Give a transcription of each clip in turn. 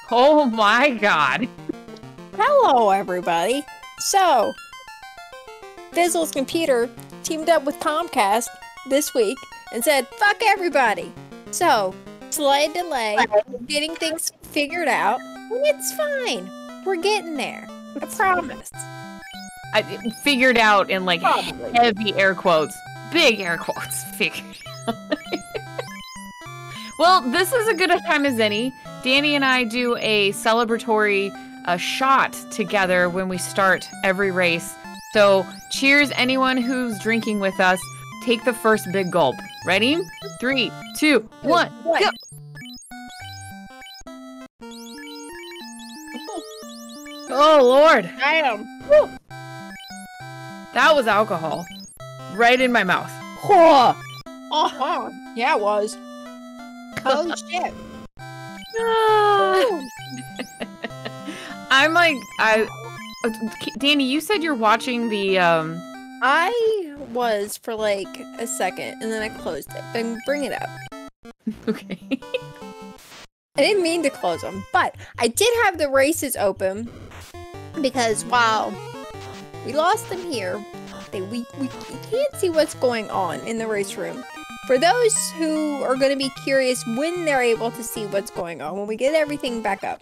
Oh my god. Hello, everybody. So, Fizzle's computer teamed up with Comcast this week and said, fuck everybody. So, slight delay, getting things figured out, and it's fine. We're getting there. I promise. I figured out in like Probably. heavy air quotes. Big air quotes. Figured out. Well, this is a good a time as any. Danny and I do a celebratory shot together when we start every race. So cheers anyone who's drinking with us. Take the first big gulp. Ready? 3, 2, 1, go! Oh, Lord. Damn. That was alcohol. Right in my mouth. Uh-huh. Yeah, it was. Oh, shit. I'm like, Danny, you said you're watching the, I was for like a second, and then I closed it. Then bring it up. Okay. I didn't mean to close them, but I did have the races open because while we lost them here, we can't see what's going on in the race room. For those who are going to be curious when they're able to see what's going on, when we get everything back up,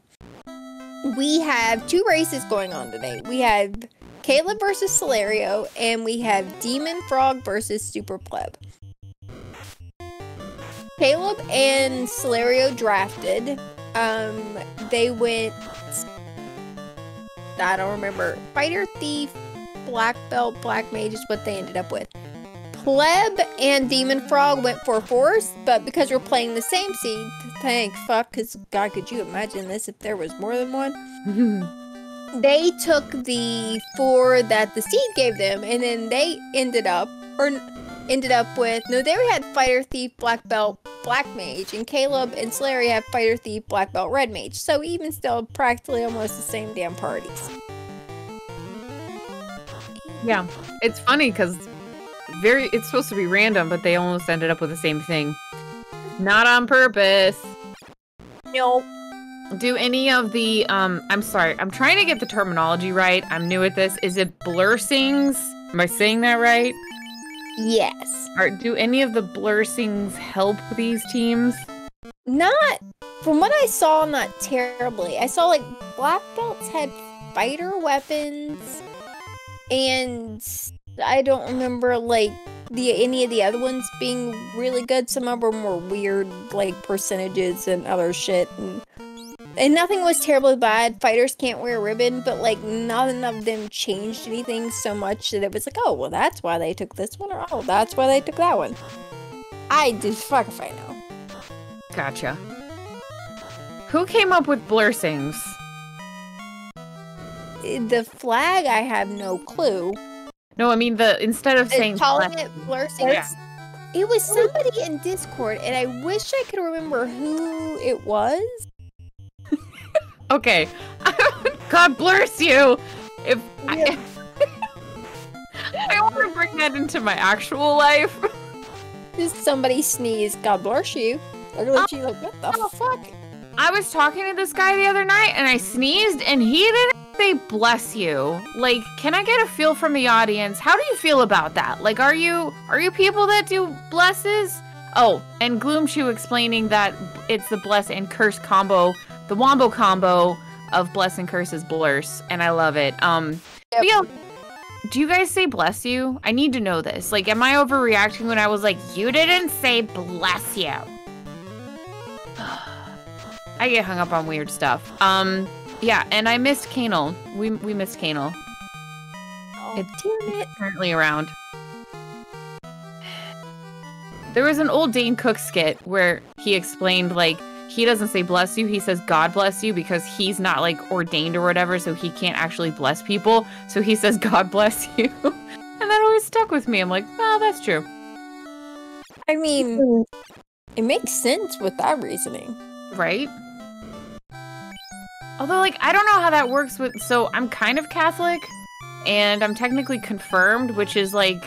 we have 2 races going on today. We have Caleb versus Solario, and we have Dem0nfr0g versus SolarioRex. Caleb and Solario drafted. They went, I don't remember, Fighter, Thief, Black Belt, Black Mage is what they ended up with. Pleb and Dem0nfr0g went for Force, but because we're playing the same seed, thank fuck, because God, could you imagine this if there was more than one? They took the 4 that the seed gave them, and then they ended up with, no, they had Fighter, Thief, Black Belt, Black Mage, and Caleb and Solario have Fighter, Thief, Black Belt, Red Mage. So even still, practically almost the same damn parties. Yeah, it's funny because it's supposed to be random, but they almost ended up with the same thing. Not on purpose. Nope. Do any of the, I'm sorry, I'm trying to get the terminology right. I'm new at this. Is it blursings? Am I saying that right? Yes. Or do any of the blursings help these teams? Not, from what I saw, not terribly. I saw, like, Black Belts had fighter weapons, and I don't remember, like, any of the other ones being really good. Some of them were weird, like, percentages and other shit, and nothing was terribly bad. Fighters can't wear a ribbon, but, like, none of them changed anything so much that it was like, oh, well, that's why they took this one, or oh, that's why they took that one. I did, fuck if I know. Gotcha. Who came up with blursings? The flag, I have no clue. No, I mean instead of saying calling it blursings. Yeah. It was somebody in Discord, and I wish I could remember who it was. Okay. God bless you. If Yeah. I want to bring that into my actual life. Just somebody sneezed. God bless you. They're gonna look at you like, what the fuck? I was talking to this guy the other night, and I sneezed, and he didn't say bless you. Like, can I get a feel from the audience? How do you feel about that? Like, are you people that do blesses? Oh, and Gloomchew explaining that it's the bless and curse combo, the wombo combo of bless and curse is blurs, and I love it. Yep. Do you guys say bless you? I need to know this. Like, am I overreacting when I was like, you didn't say bless you? I get hung up on weird stuff. Yeah, and I missed Kanal. We missed Kanal. Oh, damn it. Currently around. There was an old Dane Cook skit where he explained, like, he doesn't say bless you, he says God bless you because he's not, like, ordained or whatever, so he can't actually bless people. So he says God bless you. And that always stuck with me. I'm like, oh, that's true. I mean, it makes sense with that reasoning. Right? Although, like, I don't know how that works with... So, I'm kind of Catholic, and I'm technically confirmed, which is, like,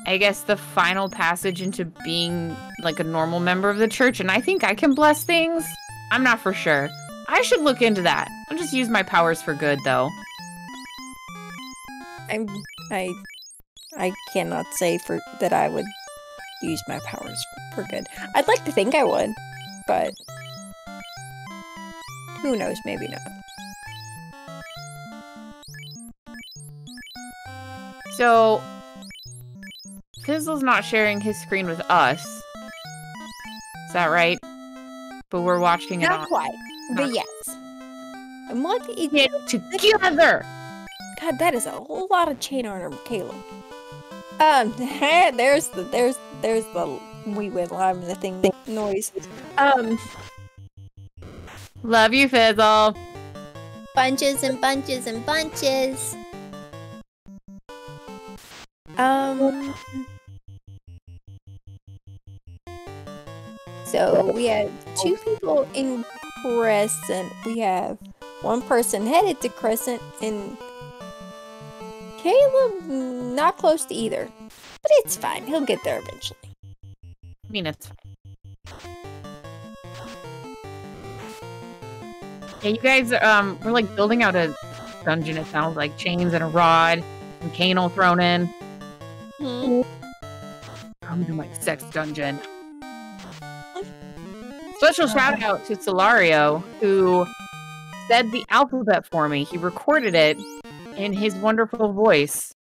I guess the final passage into being, like, a normal member of the church, and I think I can bless things. I'm not for sure. I should look into that. I'll just use my powers for good, though. I cannot say that I would use my powers for good. I'd like to think I would, but who knows? Maybe not. So, Fizzle's not sharing his screen with us. Is that right? But we're watching it on. Not quite, but yes. And what Get together! God, that is a whole lot of chain armor, Caleb. There's the we went live in the thing noise. Love you, Fizzle. Bunches and bunches and bunches. So we have 2 people in Crescent. We have 1 person headed to Crescent, and Caleb not close to either. But it's fine. He'll get there eventually. I mean, it's fine. Yeah, you guys, we're like building out a dungeon. It sounds like chains and a rod, some canal thrown in. Come to my sex dungeon. Special shout out to Solario, who said the alphabet for me. He recorded it in his wonderful voice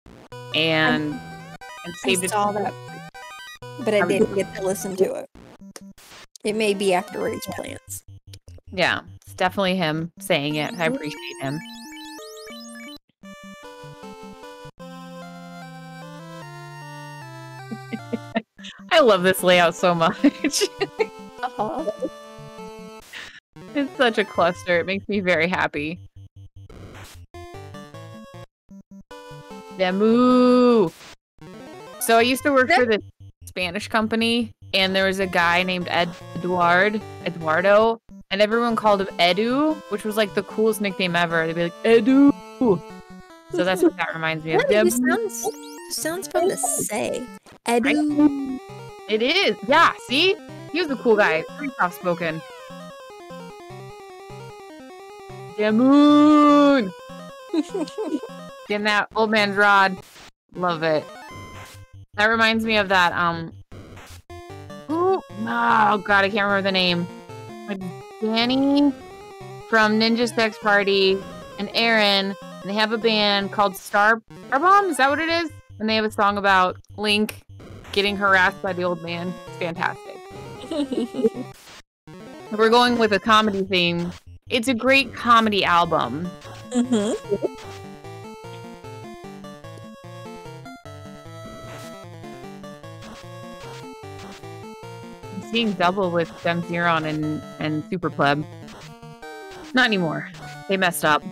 and saved it. I saw that, but I didn't get to listen to it. It may be after Ray's plans. Yeah, it's definitely him saying it. I appreciate him. I love this layout so much. It's such a cluster. It makes me very happy. Demu! So I used to work for this Spanish company, and there was a guy named Eduardo, and everyone called him Edu, which was like the coolest nickname ever. They'd be like, Edu! So that's what that reminds me of. Sounds fun to say. Edu. It is. Yeah, see? He was a cool guy. Pretty soft-spoken. Dem0n! Getting that old man's rod. Love it. That reminds me of that, oh god, I can't remember the name. Like Danny from Ninja Sex Party and Aaron, and they have a band called Star Bomb, is that what it is? And they have a song about Link getting harassed by the old man. It's fantastic. We're going with a comedy theme. It's a great comedy album. Mm-hmm. I'm seeing double with Dem0nfr0g and SuperPleb. Not anymore. They messed up.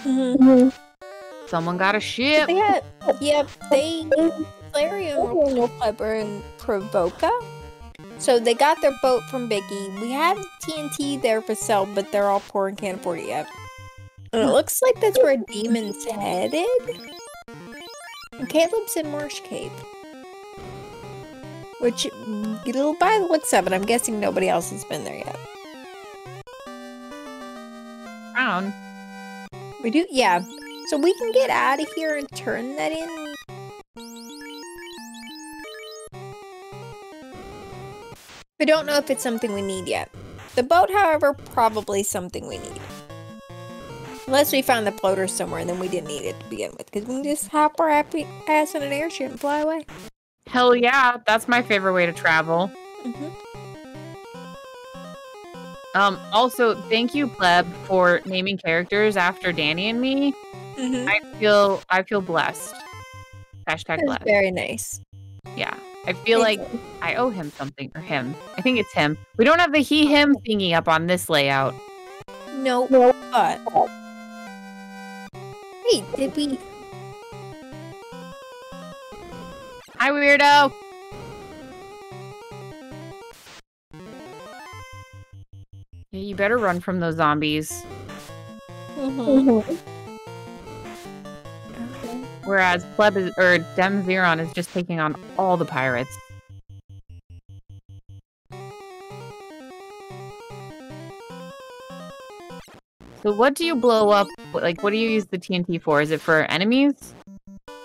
Mm-hmm. Someone got a ship. SolarioRex and Provoca. So they got their boat from Biggie. We have TNT there for sale, but they're all poor and can't afford it yet. And it looks like that's where Demon's headed. And Caleb's in Marsh Cave. Which, by the looks of it, I'm guessing nobody else has been there yet. Brown. We do? Yeah. So we can get out of here and turn that in. We don't know if it's something we need yet. The boat, however, probably something we need. Unless we found the floater somewhere and then we didn't need it to begin with. Because we can just hop our happy ass in an airship and fly away. Hell yeah, that's my favorite way to travel. Mm-hmm. Also, thank you, Pleb, for naming characters after Danny and me. Mm-hmm. I feel blessed. Hashtag blessed. Very nice. Yeah. I feel like I owe him something, or him. I think it's him. We don't have the he-him thingy up on this layout. No, but... Hey, did we... Hi, weirdo! Yeah, you better run from those zombies. Mm-hmm. Whereas Dem0nfr0g is just taking on all the pirates. So what do you blow up? Like, what do you use the TNT for? Is it for enemies?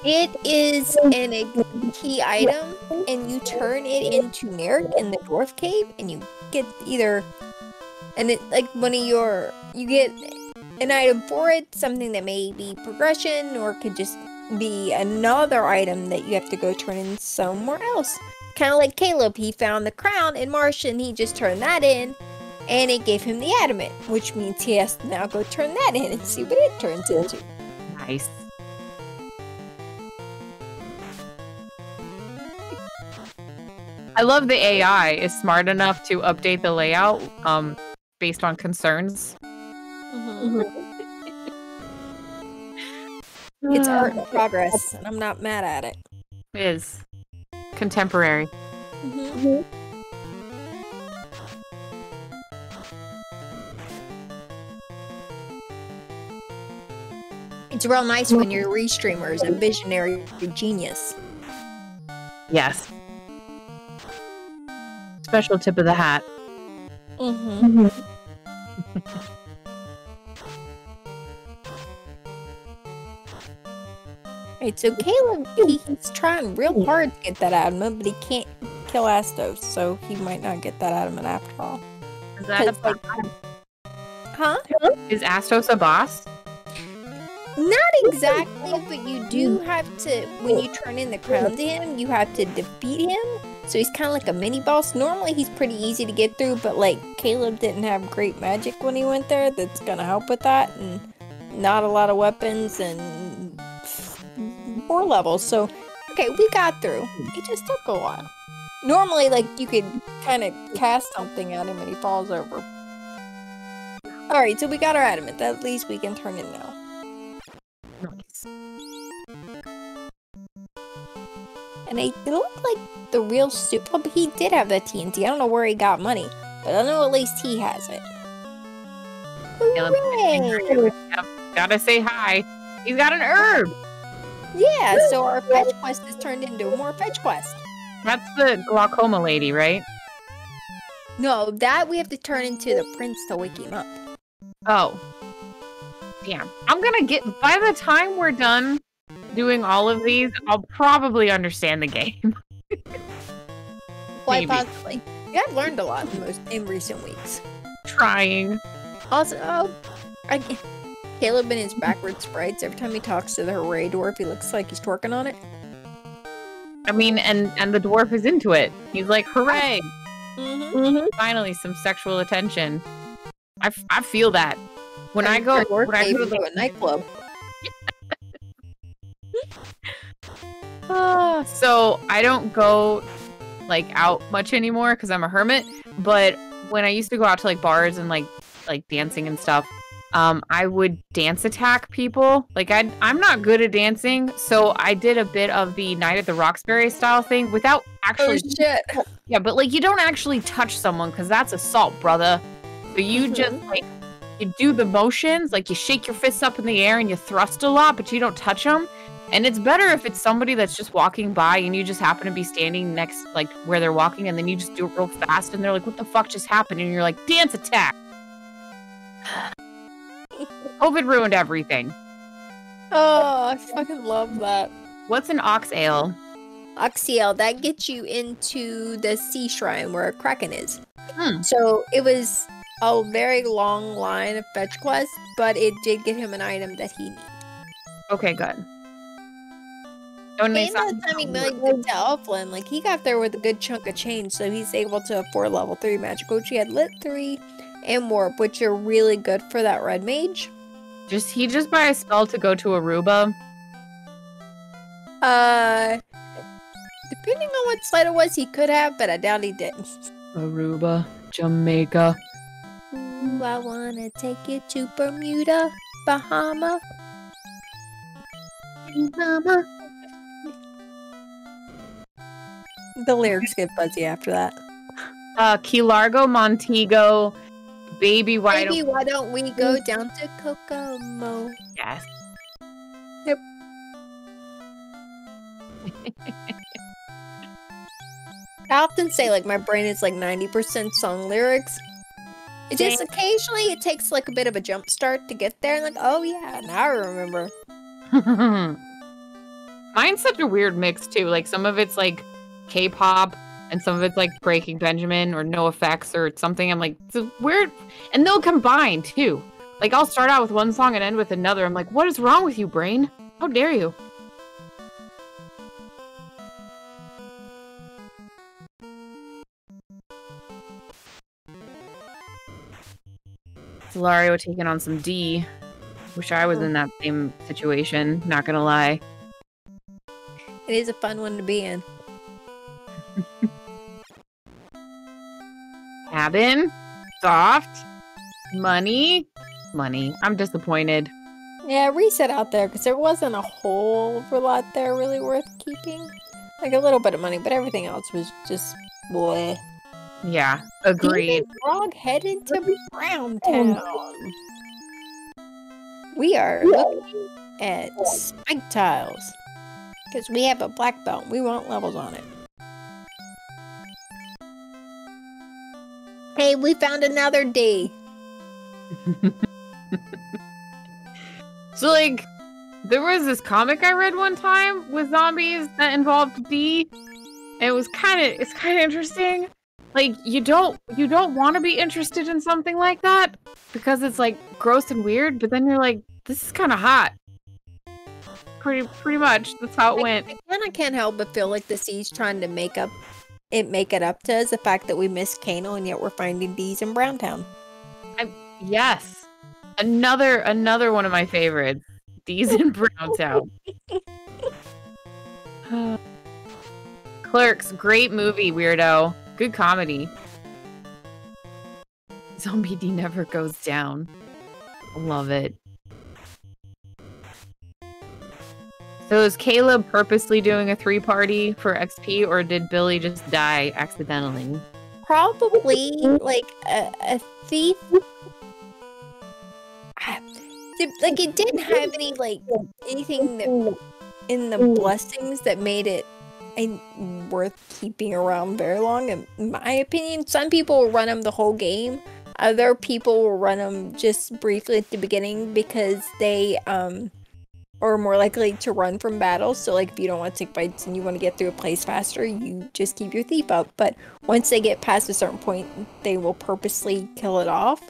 It is a key item, and you turn it into Merrick in the dwarf cave, and you get either, and it like one of your, you get an item for it, something that may be progression, or could just be another item that you have to go turn in somewhere else. Kind of like Caleb, he found the crown in Marsh, and he just turned that in, and it gave him the adamant, which means he has to now go turn that in and see what it turns into. Nice. I love the AI is smart enough to update the layout based on concerns. It's art in progress, and I'm not mad at it. It is. Contemporary. It's real nice when your restreamer is a visionary genius. Yes. Special tip of the hat. Right, so Caleb, he's trying real hard to get that adamant, but he can't kill Astos, so he might not get that adamant after all. Is that a boss? Huh? Is Astos a boss? Not exactly, but you do have to, when you turn in the crown to him, you have to defeat him. So he's kind of like a mini boss. Normally he's pretty easy to get through, but like Caleb didn't have great magic when he went there. That's gonna help with that, and not a lot of weapons and 4 levels. So okay, we got through. It just took a while. Normally, like you could kind of cast something at him and he falls over. All right, so we got our adamant. At least we can turn in now. Nice. And it looked like the real super. But he did have the TNT. I don't know where he got money, but I know at least he has it. Hooray! Yep. Gotta say hi. He's got an herb. Yeah, so our fetch quest is turned into a more fetch quest. That's the glaucoma lady, right? No, that we have to turn into the prince to wake him up. Oh. Damn. I'm gonna get, by the time we're done doing all of these, I'll probably understand the game. Quite possibly. Yeah, I've learned a lot in recent weeks. Trying. Also, Caleb and his backward sprites, every time he talks to the hooray dwarf, he looks like he's twerking on it. I mean, and the dwarf is into it. He's like, hooray! Finally, some sexual attention. I feel that. When I go to a nightclub. So I don't go like out much anymore because I'm a hermit. But when I used to go out to like bars and like dancing and stuff, I would dance attack people. Like I'm not good at dancing, so I did a bit of the Night at the Roxbury style thing without actually. Oh shit! Yeah, but like you don't actually touch someone because that's assault, brother. So you just like. You do the motions, like you shake your fists up in the air and you thrust a lot, but you don't touch them. And it's better if it's somebody that's just walking by and you just happen to be standing next, like where they're walking, and then you just do it real fast and they're like, what the fuck just happened? And you're like, dance attack. COVID ruined everything. Oh, I fucking love that. What's an ox ale? Oxyale, that gets you into the sea shrine where a kraken is. So it was a very long line of fetch quests, but it did get him an item that he needed. Okay, good. And by the time he made it to Elfland, like he got there with a good chunk of change, so he's able to afford level 3 magic, which he had lit 3 and warp, which are really good for that red mage. He just buy a spell to go to Aruba? Depending on what slide it was, he could have, but I doubt he did. Aruba, Jamaica. Ooh, I wanna take you to Bermuda, Bahama. The lyrics get fuzzy after that. Key Largo, Montego, Baby, why don't we go down to Kokomo? Yes. Yep. I often say, like, my brain is like 90% song lyrics. It just occasionally it takes like a bit of a jump start to get there, and like, oh yeah, now I remember. Mine's such a weird mix too. Like some of it's like K-pop, and some of it's like Breaking Benjamin or No Effects or something. I'm like, it's weird, and they'll combine too. Like I'll start out with one song and end with another. I'm like, what is wrong with you, brain? How dare you? Solario taking on some D. Wish I was in that same situation, not gonna lie. It is a fun one to be in. Cabin? Soft? Money? Money. I'm disappointed. Yeah, reset out there, because there wasn't a whole lot there really worth keeping. Like a little bit of money, but everything else was just bleh. Yeah, agreed. Frog headed to Brown Town. We are looking at spike tiles. Because we have a black belt. We want levels on it. Hey, we found another D. So, like, there was this comic I read one time with zombies that involved D. And it's kind of interesting. Like, you don't want to be interested in something like that because it's like gross and weird, but then you're like, this is kind of hot. Pretty much. That's how it went. I can't help but feel like the C's trying to make it up to us the fact that we missed Kano and yet we're finding D's in Browntown. Yes. Another one of my favorites. D's in Browntown. Clerks, great movie, weirdo. Good comedy. Zombie D never goes down. Love it. So is Caleb purposely doing a 3-party for XP, or did Billy just die accidentally? Probably like a thief. Like it didn't have anything that in the blessings that made it worth keeping around very long. In my opinion, some people will run them the whole game. Other people will run them just briefly at the beginning because they are more likely to run from battles. So like if you don't want to take fights and you want to get through a place faster, you just keep your thief up. But once they get past a certain point, they will purposely kill it off.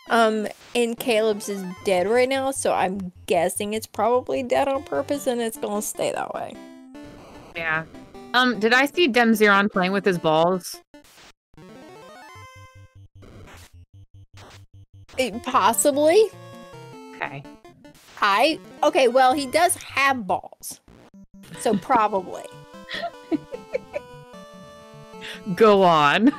And Caleb's is dead right now, so I'm guessing it's probably dead on purpose and it's gonna stay that way. Yeah. Did I see Dem0nfr0g playing with his balls? Possibly. Okay. Okay, well, he does have balls. So probably. Go on.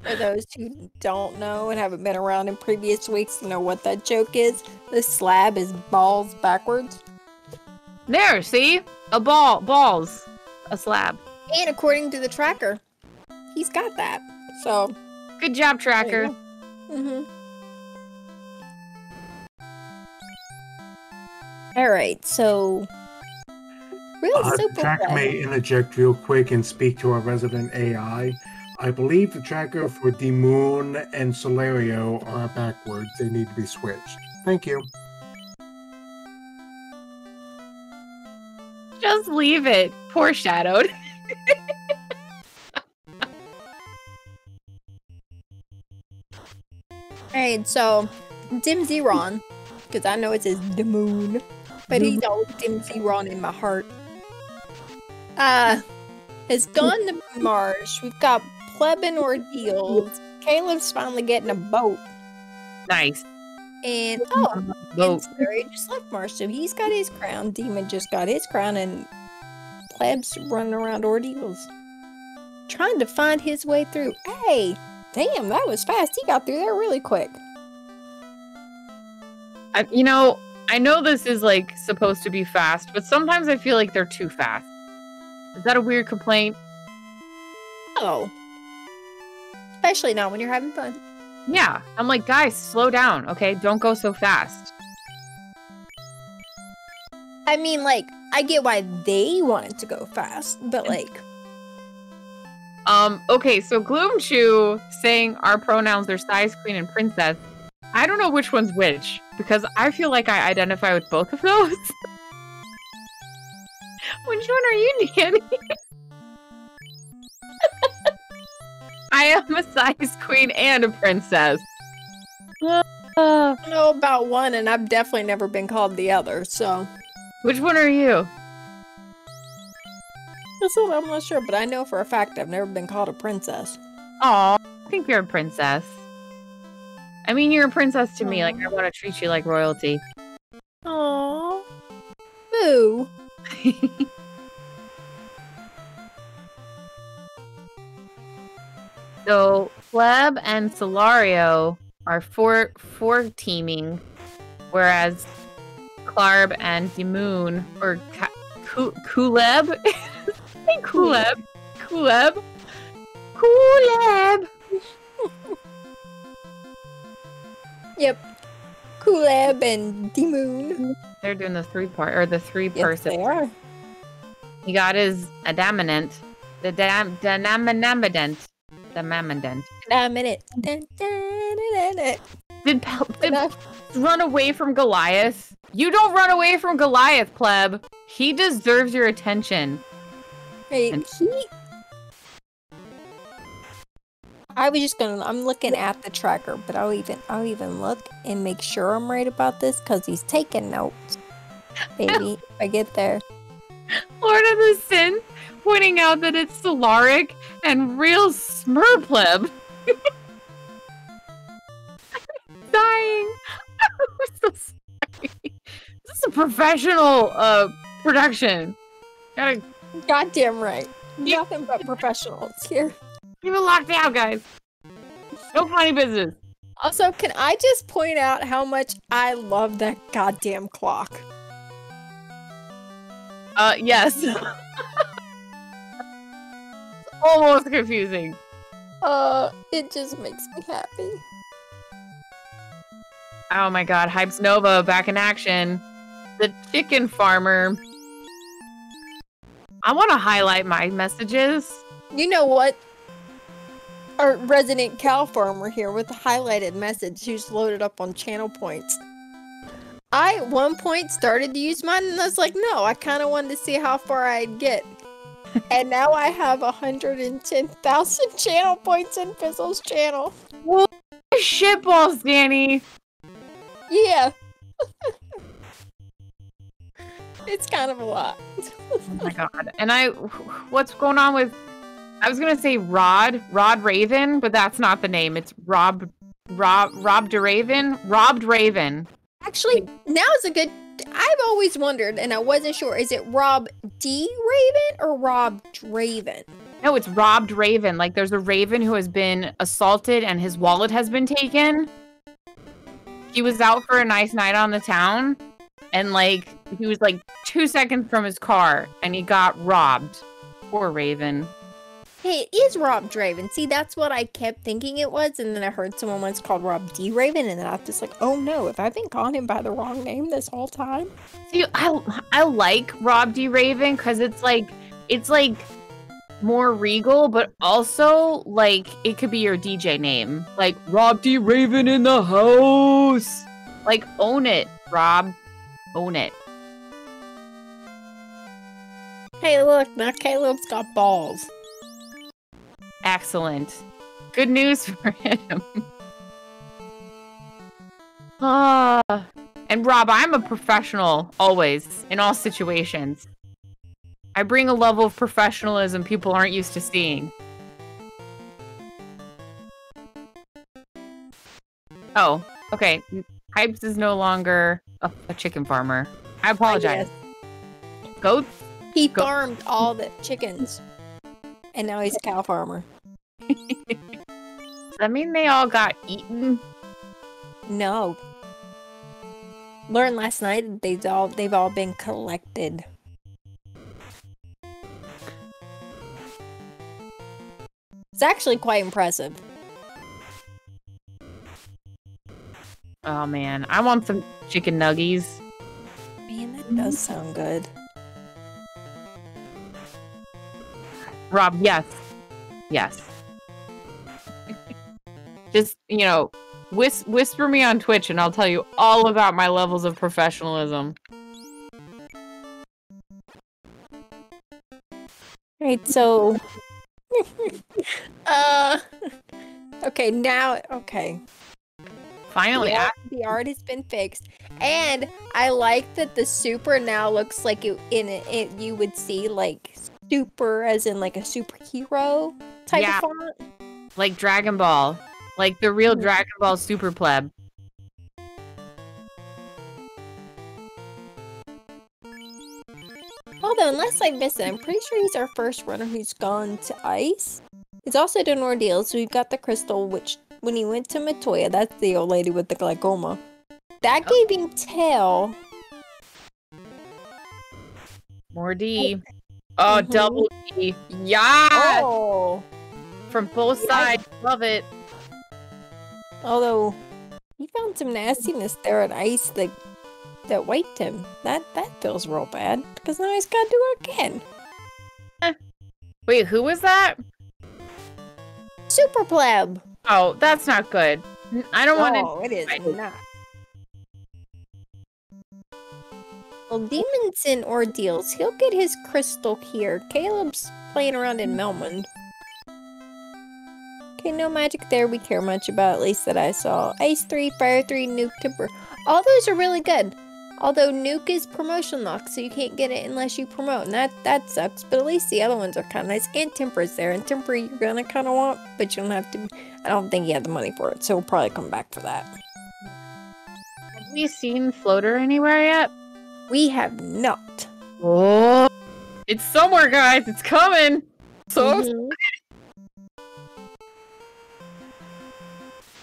For those who don't know and haven't been around in previous weeks to know what that joke is, this slab is balls backwards. There, see? A balls. A slab. And according to the tracker, he's got that. So. Good job, tracker. Mm-hmm. Alright, so The tracker may interject real quick and speak to our resident AI. I believe the tracker for Dem0n and Solario are backwards. They need to be switched. Thank you. Just leave it. Foreshadowed. Alright, so Dem0nfr0g, because I know it says Dem0n, but he's always Dem0nfr0g in my heart. Has gone to Marsh. We've got Pleb and Ordeals. Caleb's finally getting a boat. Nice. And Solario just left Marsh, so he's got his crown. Demon just got his crown, and Pleb's running around Ordeals, trying to find his way through. Hey, damn, that was fast. He got through there really quick. I know this is like supposed to be fast, but sometimes I feel like they're too fast. Is that a weird complaint? Oh. Especially not when you're having fun. Yeah. I'm like, guys, slow down, okay? Don't go so fast. I mean, like, I get why they wanted to go fast, but like, Okay, so Gloomchew saying our pronouns are size, queen, and princess. I don't know which one's which, because I feel like I identify with both of those. Which one are you, Danny? I am a size queen and a princess. I don't know about one, and I've definitely never been called the other, so... Which one are you? That's what I'm not sure, but I know for a fact I've never been called a princess. Aw, I think you're a princess. I mean, you're a princess to me. Like, I want to treat you like royalty. Aww. Boo. So, Pleb and Solario are four teaming, whereas Clarb and Dem0n, or Kuleb? Kuleb. Yep. Kuleb and Dem0n. They're doing the three-person. Yes, they are. He got his adamant. The Damaminant. Did run away from Goliath? You don't run away from Goliath, Pleb. He deserves your attention. Hey, I'm looking at the tracker, but I'll even look and make sure I'm right about this because he's taking notes. Baby, if I get there. Lord of the Sin pointing out that it's Solaric and TheRealSuperPleb. Dying. I'm so sorry. This is a professional production. Goddamn right. Nothing but professionals here. Keep it locked down, guys. No funny business. Also, can I just point out how much I love that goddamn clock? Yes. Almost confusing. It just makes me happy. Oh my god, Hypes Nova back in action. The chicken farmer. I want to highlight my messages. You know what? Our resident cow farmer here with a highlighted message who's loaded up on channel points. I, at one point, started to use mine, and I was like, no, I kind of wanted to see how far I'd get. And now I have 110,000 channel points in Fizzle's channel. What shitballs, Danny? Yeah. It's kind of a lot. Oh my god. And what's going on with, I was going to say Rod Raven, but that's not the name. It's Robbed Raven. Actually, now is a good, I've always wondered, and I wasn't sure, is it Rob D. Raven or Rob Draven? No, it's Robbed Raven. Like, there's a raven who has been assaulted and his wallet has been taken. He was out for a nice night on the town, and, like, he was, like, 2 seconds from his car, and he got robbed. Poor Raven. Hey, it is Rob Draven. See, that's what I kept thinking it was, and then I heard someone once called Rob D. Raven, and then I was just like, oh no, have I been calling him by the wrong name this whole time? See, I like Rob D. Raven, because it's like more regal, but also, like, it could be your DJ name. Like, Rob D. Raven in the house! Like, own it, Rob. Own it. Hey, look, now Caleb's got balls. Excellent. Good news for him. And Rob, I'm a professional, always, in all situations. I bring a level of professionalism people aren't used to seeing. Oh, okay. Hypes is no longer a chicken farmer. I apologize. Goats? He farmed all the chickens. And now he's a cow farmer. Does that mean they all got eaten? No. Learned last night that they've all been collected. It's actually quite impressive. Oh man, I want some chicken nuggies. Man, that does sound good. Rob, yes. Yes. Just, you know, whisper me on Twitch and I'll tell you all about my levels of professionalism. Right, so okay, now Finally, the art has been fixed, and I like that the super now looks like it you would see like super as in like a superhero type of font, like Dragon Ball, like the real Dragon Ball Super Pleb. Although, unless I missed it, I'm pretty sure he's our first runner who's gone to ice. He's also done ordeals, so we've got the crystal, which, when he went to Matoya, that's the old lady with the glaucoma. That gave him tail. More D. Oh, double D. Yeah! Oh! From both sides. Love it. Although, he found some nastiness there at ice that wiped him. That feels real bad, because now he's got to do it again. Wait, who was that? Super Pleb! Oh, that's not good. I don't want to... Oh, it is not. Well, Demons in Ordeals. He'll get his crystal here. Caleb's playing around in Melmond. Okay, no magic there we care much about, at least that I saw. Ice 3, Fire 3, Nuke, Temper. All those are really good. Although Nuke is promotion lock, so you can't get it unless you promote, and that sucks. But at least the other ones are kind of nice. And Temper's there, and Temper you're gonna kind of want, but you don't have to. I don't think you have the money for it, so we'll probably come back for that. Have we seen Floater anywhere yet? We have not. Oh, it's somewhere, guys. It's coming. So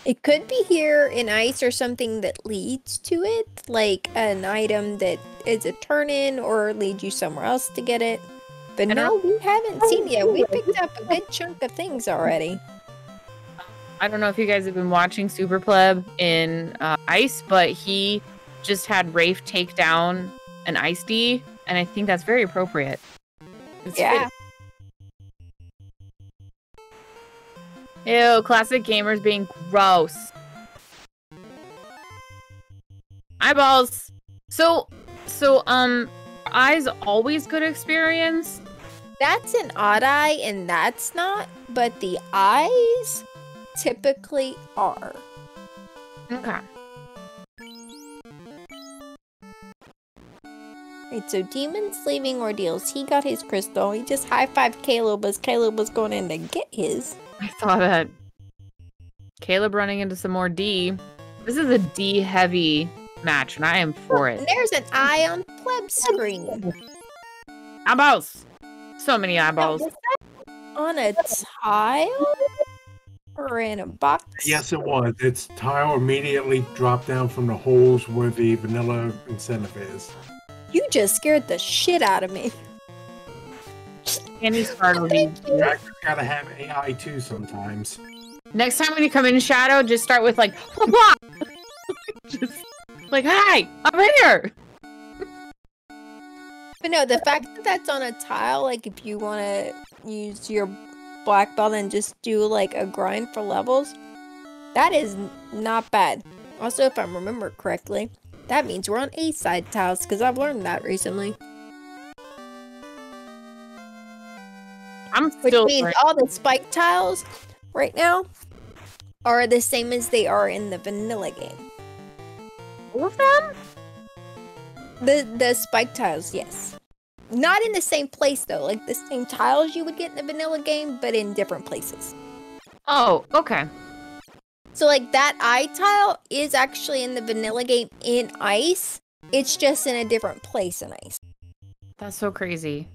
It could be here in ice or something that leads to it, like an item that is a turn-in or leads you somewhere else to get it. But no, we haven't seen it yet. We picked up a good chunk of things already. I don't know if you guys have been watching Super Pleb in Ice, but he just had Rafe take down an Ice D, and I think that's very appropriate. It's yeah. Ew, classic gamers being gross. Eyeballs. So, eyes always good experience? That's an odd eye, and that's not, but the eyes typically are. Okay. Right, so Demon's leaving Ordeals. He got his crystal. He just high-fived Caleb as Caleb was going in to get his. I saw that. Caleb running into some more D. This is a D-heavy match, and I am for it. And there's an eye on Pleb's screen. Eyeballs. So many eyeballs. On a tile? Or in a box? Yes, it was. Its tile immediately dropped down from the holes where the vanilla incentive is. You just scared the shit out of me. And he's startled me. Actors gotta have AI too sometimes. Next time when you come in Shadow, just start with like, just like, hi, I'm here. But no, the fact that that's on a tile, like if you want to use your black belt and just do like a grind for levels, that is not bad. Also, if I remember correctly, that means we're on A-side tiles, because I've learned that recently. Which means all the spike tiles right now are the same as they are in the vanilla game. All of them? The spike tiles, yes. Not in the same place though, like the same tiles you would get in the vanilla game, but in different places. Oh, okay. So like that eye tile is actually in the vanilla game in ice. It's just in a different place in ice. That's so crazy.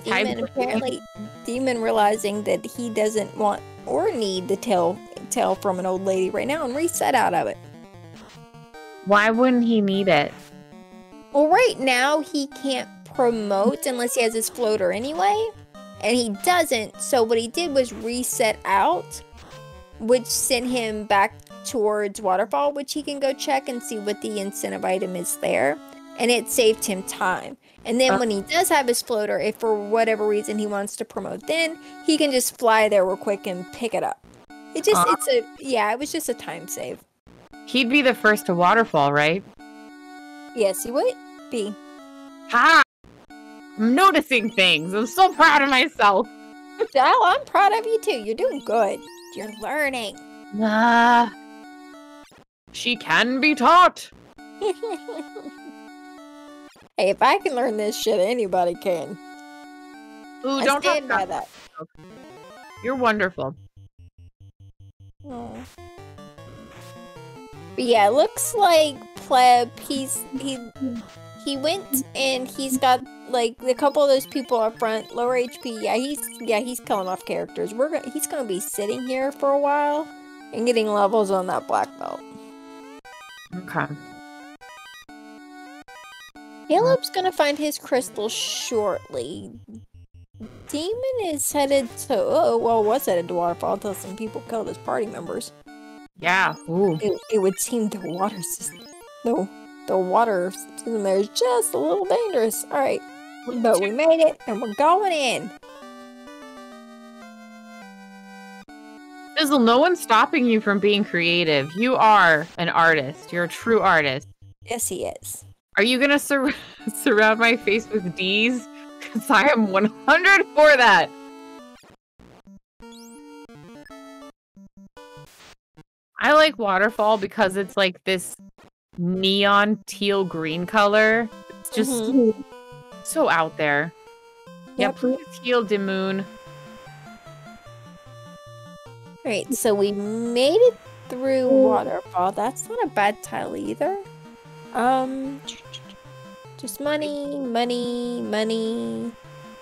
Demon realizing that he doesn't want or need the tail from an old lady right now and reset out of it. Why wouldn't he need it? Well, right now he can't promote unless he has his floater anyway, and he doesn't. So what he did was reset out, which sent him back towards Waterfall, which he can go check and see what the incentive item is there, and it saved him time. And then when he does have his floater, if for whatever reason he wants to promote, then he can just fly there real quick and pick it up. It was just a time save. He'd be the first to waterfall, right? Yes, he would be. Ha! I'm noticing things. I'm so proud of myself. Well, I'm proud of you too. You're doing good. You're learning. She can be taught. Hey, if I can learn this shit, anybody can. Ooh, I don't stand talk by about that. You're wonderful. Oh. But yeah, it looks like Pleb. He went and he's got like a couple of those people up front, lower HP. He's killing off characters. He's gonna be sitting here for a while and getting levels on that black belt. Okay. Caleb's gonna find his crystal shortly. Demon is headed to was headed to Waterfall until some people killed his party members. Yeah. Ooh. It would seem the water system there is just a little dangerous. Alright. But we made it and we're going in. Fizzle, no one's stopping you from being creative. You are an artist. You're a true artist. Yes, he is. Are you gonna surround my face with D's? Because I am 100 for that. I like Waterfall because it's like this neon teal green color. It's just so out there. Yep. Yeah, please heal Dem0n. Alright, so we made it through Waterfall. That's not a bad tile either. Just money.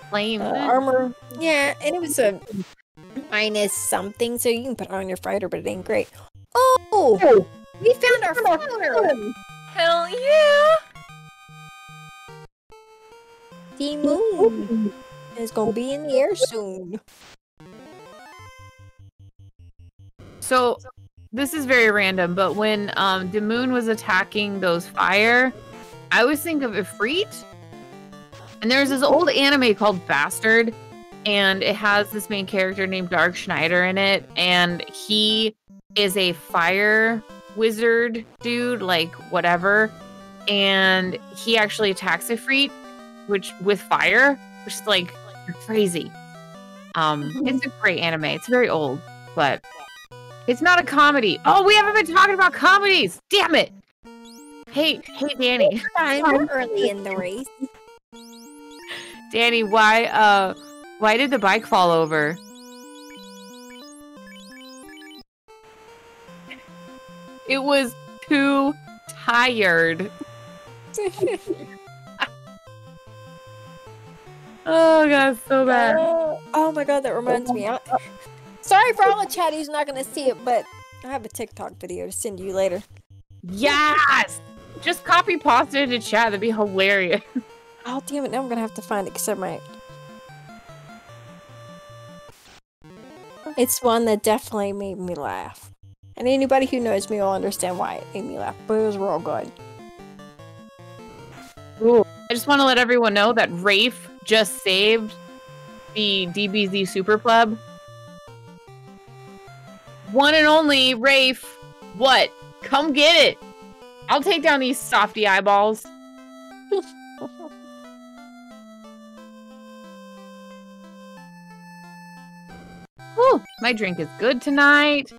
Flame. Armor. Yeah, and it was a minus something, so you can put it on your fighter, but it ain't great. Oh! We found our floater! Hell yeah! Dem0n is gonna be in the air soon. So, this is very random, but when Dem0n was attacking those fire, I always think of Ifrit. And there's this old anime called Bastard, and it has this main character named Dark Schneider in it, and he is a fire wizard dude, like whatever, and he actually attacks Ifrit, with fire, which is like crazy. It's a great anime. It's very old, but it's not a comedy. Oh, we haven't been talking about comedies. Damn it. Hey, Danny. I'm early in the race. Danny, why did the bike fall over? It was too tired. Oh god, so bad. Oh my god, that reminds me. Sorry for all the chat who's not gonna see it, but I have a TikTok video to send you later. Yes! Just copy paste it into chat, that'd be hilarious. Oh damn it, now I'm gonna have to find it because I might. It's one that definitely made me laugh. And anybody who knows me will understand why it made me laugh, but it was real good. Ooh. I just want to let everyone know that Rafe just saved the TheRealSuperPleb. One and only Rafe. What? Come get it. I'll take down these softy eyeballs. Whew, my drink is good tonight.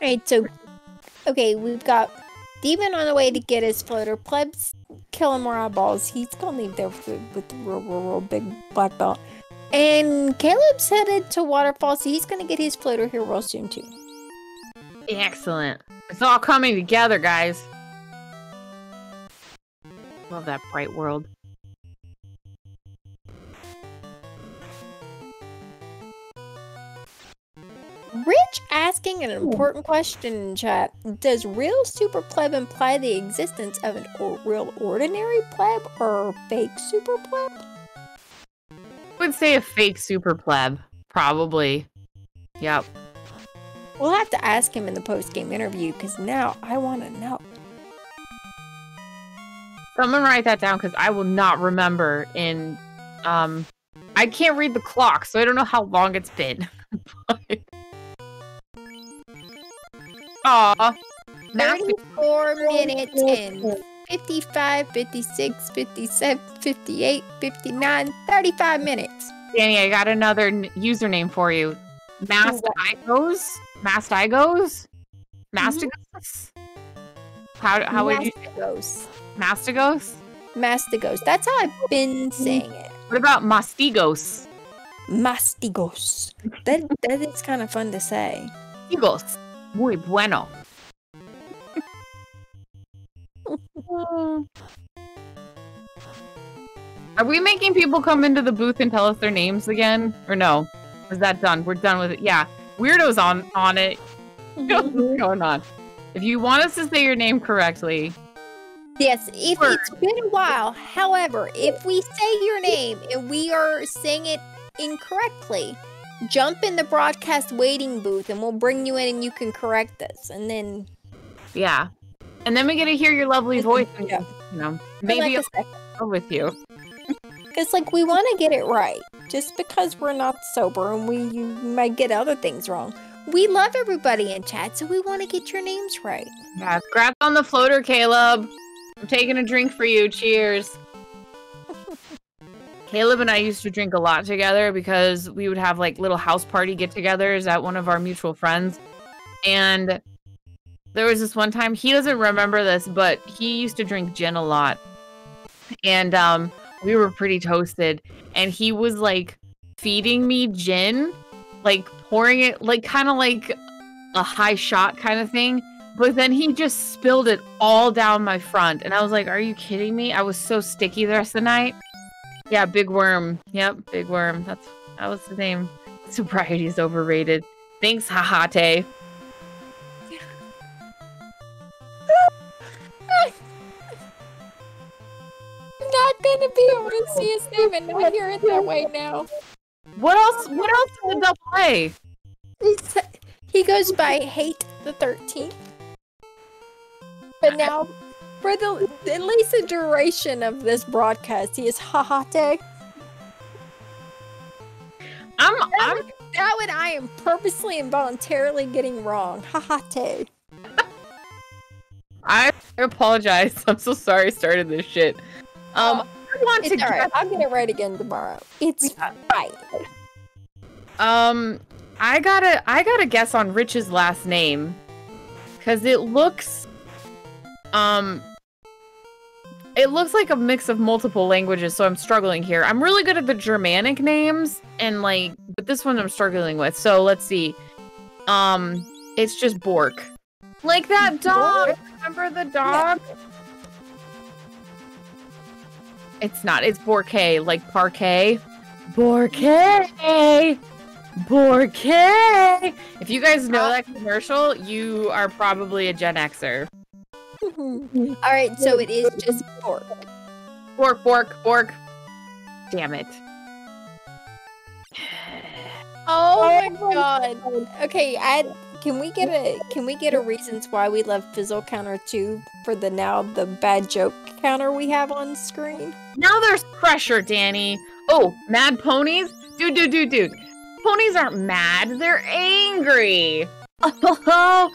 Alright, so okay, we've got Demon on the way to get his floater. Pleb's killing more eyeballs. He's gonna leave there with the real big black belt. And Caleb's headed to Waterfall, so he's gonna get his floater here real soon too. Excellent. It's all coming together, guys. Love that bright world. Rich asking an important question in chat. Does real super pleb imply the existence of an real ordinary pleb or fake super pleb? I would say a fake super pleb. Probably. Yep. We'll have to ask him in the post-game interview, because now I want to know. Someone write that down, because I will not remember in, I can't read the clock, so I don't know how long it's been. Aw. 34 minutes and 55, 56, 57, 58, 59, 35 minutes. Danny, I got another username for you. Mastigos? Mastigos? Mastigos? How would you say? Mastigos? Mastigos. That's how I've been saying it. What about mastigos? Mastigos. That is kind of fun to say. Mastigos. Muy bueno. Are we making people come into the booth and tell us their names again? Or no? Or is that done? We're done with it. Yeah. Weirdo's on it. What's going on? If you want us to say your name correctly. Yes, if it's been a while. However, if we say your name and we are saying it incorrectly, jump in the broadcast waiting booth and we'll bring you in and you can correct us. And then... Yeah. And then we get to hear your lovely voice. And, yeah. You know, maybe like I'll go with you. Because, like, we want to get it right. Just because we're not sober and you might get other things wrong. We love everybody in chat, so we want to get your names right. Yeah, congrats on the floater, Caleb. I'm taking a drink for you. Cheers. Caleb and I used to drink a lot together because we would have, like, little house party get-togethers at one of our mutual friends. And there was this one time, he doesn't remember this, but he used to drink gin a lot. And, we were pretty toasted, and he was, like, feeding me gin, like, pouring it, like, kind of like a high shot kind of thing, but then he just spilled it all down my front, and I was like, are you kidding me? I was so sticky the rest of the night. Yeah, Big Worm. Yep, Big Worm. That was the name. Sobriety is overrated. Thanks, Hahate. Not gonna be able to see his name and not hear it that way now. What else did Del play? He goes by Hate the 13th. But now, for at least the duration of this broadcast, he is Hahate. That one I am purposely and voluntarily getting wrong. Hahate. I apologize. I'm so sorry I started this shit. I want to alright. I'll get it right again tomorrow. It's fine. I gotta guess on Rich's last name. Cause it looks like a mix of multiple languages, so I'm struggling here. I'm really good at the Germanic names, and like, but this one I'm struggling with. So let's see. It's just Bork. Like that dog. Remember the dog? Yeah. It's not. It's Borkay, like parquet. Borkay! Borkay! If you guys know that commercial, you are probably a Gen Xer. Alright, so it is just Bork. Bork. Damn it. Oh my god. Okay, can we get a reasons why we love Fizzle Counter 2 for the bad joke counter we have on screen? Now there's pressure, Danny. Oh, mad ponies? Dude. Ponies aren't mad, they're angry. Oh,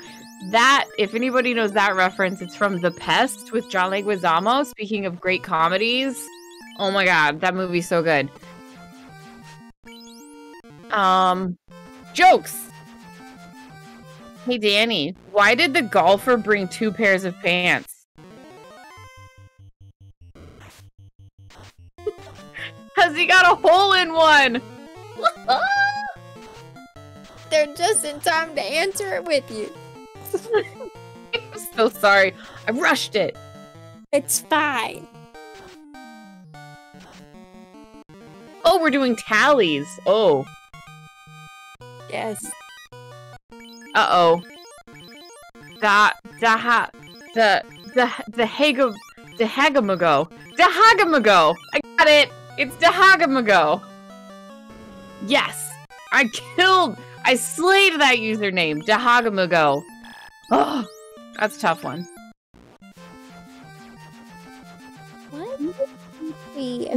that, if anybody knows that reference, it's from The Pest with John Leguizamo. Speaking of great comedies. Oh my god, that movie's so good. Jokes. Hey, Danny, why did the golfer bring 2 pairs of pants? Because he got a hole in one! They're just in time to answer it with you. I'm so sorry. I rushed it. It's fine. Oh, we're doing tallies. Oh. Yes. Uh-oh. The Hagamago. I got it. It's Hagamago. Yes. I I slayed that username, Dahagamugo. Oh, that's a tough one. What? We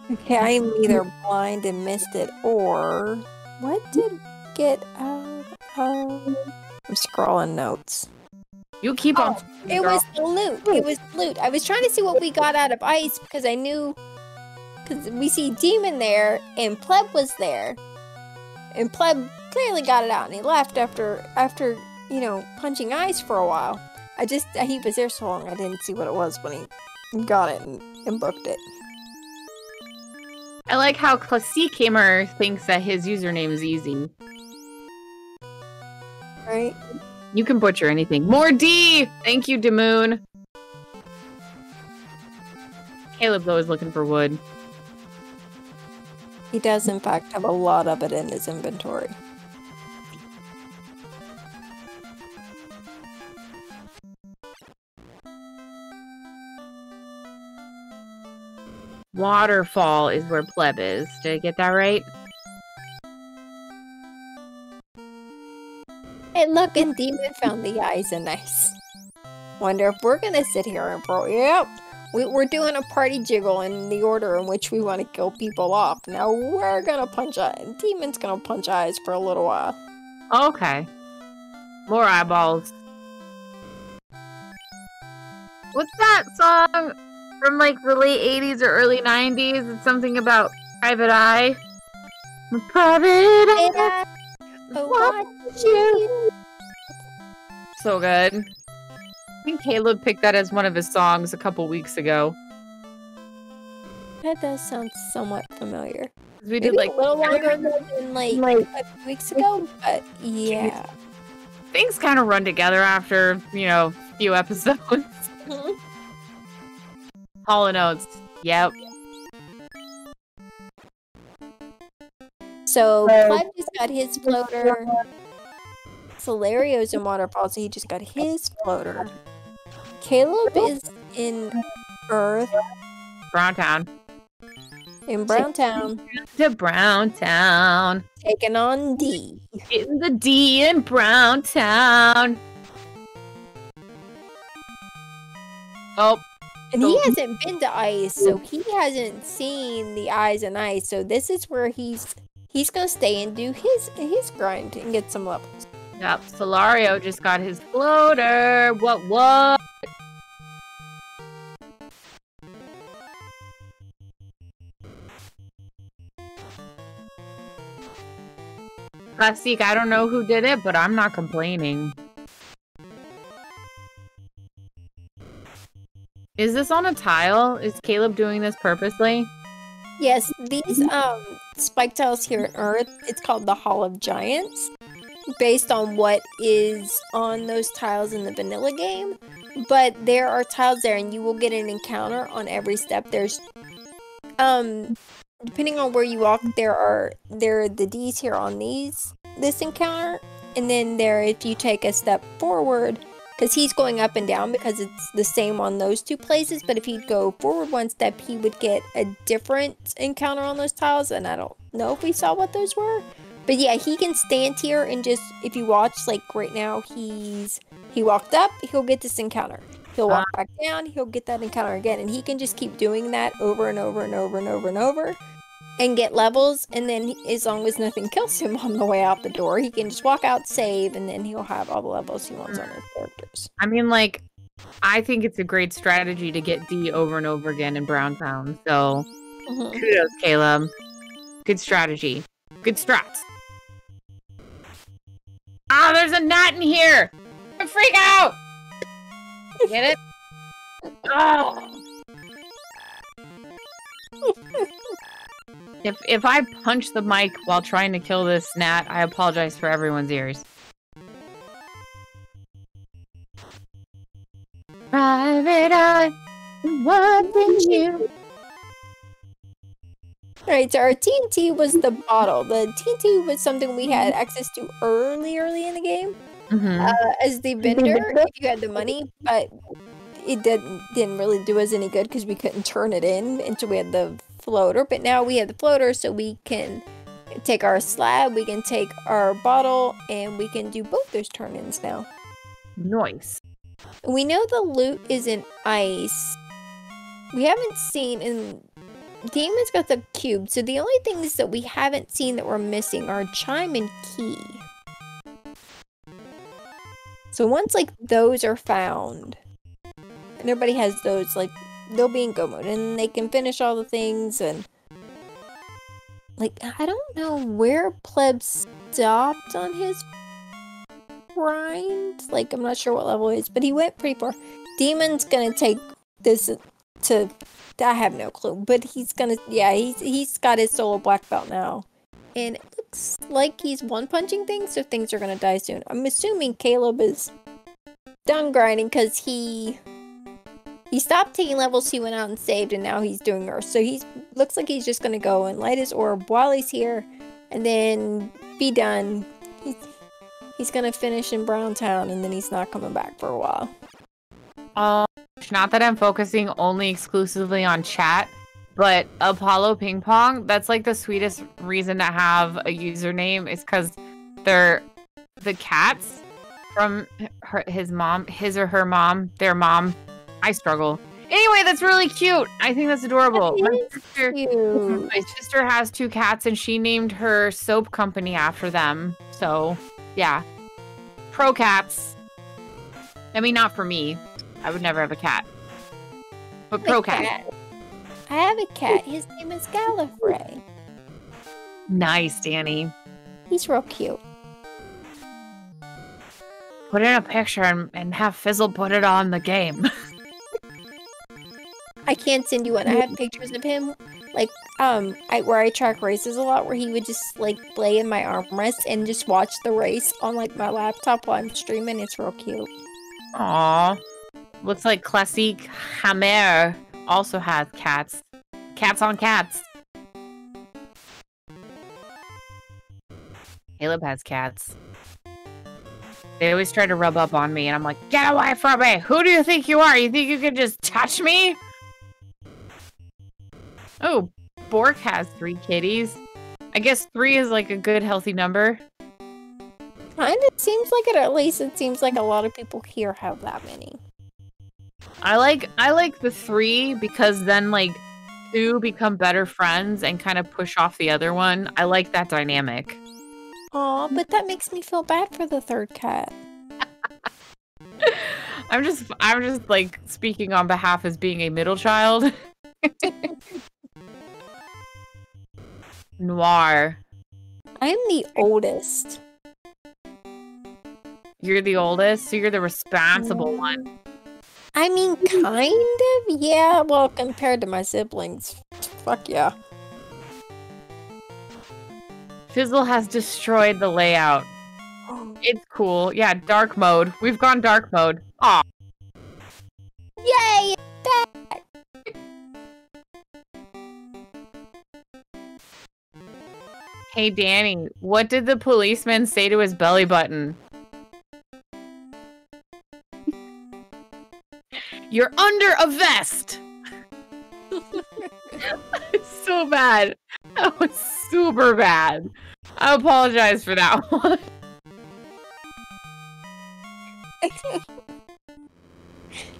Okay, I'm either blind and missed it, or what did we get out of? I'm scrolling notes. You keep on. It was the loot. It was loot. I was trying to see what we got out of ice because I knew, because we see Demon there and Pleb was there, and Pleb clearly got it out and he left after you know, punching ice for a while. He was there so long I didn't see what it was when he got it and booked it. I like how Classic Gamer thinks that his username is easy. Right? You can butcher anything. More D! Thank you, Dem0n. Caleb's always looking for wood. He does, in fact, have a lot of it in his inventory. Waterfall is where Pleb is. Did I get that right? Hey, look, and Demon found the eyes and ice. Wonder if we're gonna sit here and yep, we're doing a party jiggle in the order in which we want to kill people off. Now we're gonna punch eyes. Demon's gonna punch eyes for a little while. Okay. More eyeballs. What's that song from like the late 80s or early 90s? It's something about Private Eye. Private Eye. Watch you. So good. I think Caleb picked that as one of his songs a couple weeks ago. That does sound somewhat familiar. We did like a little longer than like a few weeks ago, but yeah. Things kind of run together after, you know, a few episodes. Hall & Oates. Yep. So, Pleb just got his floater. Solario's in Waterfall, so he just got his floater. Caleb is in Earth. Browntown. In Browntown. To Browntown. Taking on D. Getting the D in Browntown. Oh. And he hasn't been to ice, so he hasn't seen the eyes and ice. So this is where he's gonna stay and do his grind and get some levels. Yep, Solario just got his floater. What? Classic, I don't know who did it, but I'm not complaining. Is this on a tile? Is Caleb doing this purposely? Yes, these spike tiles here on Earth, it's called the Hall of Giants, based on what is on those tiles in the vanilla game. But there are tiles there, and you will get an encounter on every step. There's, depending on where you walk, there are the D's here on this encounter, and then if you take a step forward, because he's going up and down because it's the same on those two places, but if he'd go forward one step, he would get a different encounter on those tiles, and I don't know if we saw what those were. But yeah, he can stand here and just, if you watch, like right now, he walked up, he'll get this encounter. He'll walk back down, he'll get that encounter again, and he can just keep doing that over and over and over and over and over, and get levels, and then as long as nothing kills him on the way out the door, he can just walk out, save, and then he'll have all the levels he wants on his characters. I mean, like, I think it's a great strategy to get D over and over again in Browntown, so kudos, Caleb. Good strategy. Good strats. Ah, there's a gnat in here! I freak out! Get it? Oh. If I punch the mic while trying to kill this gnat, I apologize for everyone's ears. Private Eye, what did you? Alright, so our TNT was the bottle. The TNT was something we had access to early in the game. As the vendor, if you had the money, but it didn't really do us any good because we couldn't turn it in until we had the floater. But now we have the floater, so we can take our slab, we can take our bottle, and we can do both those turn-ins now. Nice. We know the loot is in ice. We haven't seen, and Demon's got the cube, so the only things that we haven't seen that we're missing are chime and key. So once, like, those are found, and everybody has those, like, they'll be in go mode, and they can finish all the things, and, like, I don't know where Pleb stopped on his grind. Like, I'm not sure what level it is, but he went pretty far. Demon's gonna take this to, I have no clue, but he's gonna, yeah, he's got his solo black belt now. And it looks like he's one-punching things, so things are gonna die soon. I'm assuming Caleb is done grinding because he stopped taking levels, he went out and saved, and now he's doing Earth. So looks like he's just gonna go and light his orb while he's here, and then be done. He's gonna finish in Brown Town, and then he's not coming back for a while. Not that I'm focusing only exclusively on chat, but Apollo Ping Pong, that's like the sweetest reason to have a username is because they're the cats from his or her mom, their mom. I struggle. Anyway, that's really cute. I think that's adorable. My sister has 2 cats, and she named her soap company after them. So, yeah. Pro cats. I mean, not for me. I would never have a cat. But pro cat. I have a cat. His name is Gallifrey. Nice, Danny. He's real cute. Put in a picture and have Fizzle put it on the game. I can't send you one. I have pictures of him, like, where I track races a lot, where he would just, like, lay in my armrest and just watch the race on, like, my laptop while I'm streaming. It's real cute. Aww. Looks like Classique Hammer also has cats. Cats on cats. Caleb has cats. They always try to rub up on me, and I'm like, get away from me! Who do you think you are? You think you can just touch me? Oh, Bork has 3 kitties. I guess 3 is like a good, healthy number. Kinda seems like it, at least it seems like a lot of people here have that many. I like the 3 because then, like, 2 become better friends and kind of push off the other one. I like that dynamic. Aw, but that makes me feel bad for the 3rd cat. I'm just like speaking on behalf as being a middle child. Noir. I'm the oldest. You're the oldest, so you're the responsible one. I mean, kind of, yeah. Well, compared to my siblings, fuck yeah. Fizzle has destroyed the layout. It's cool. Yeah, dark mode. We've gone dark mode. Aw. Yay! Back! Hey, Danny, what did the policeman say to his belly button? You're under a vest! It's so bad. That was super bad. I apologize for that one.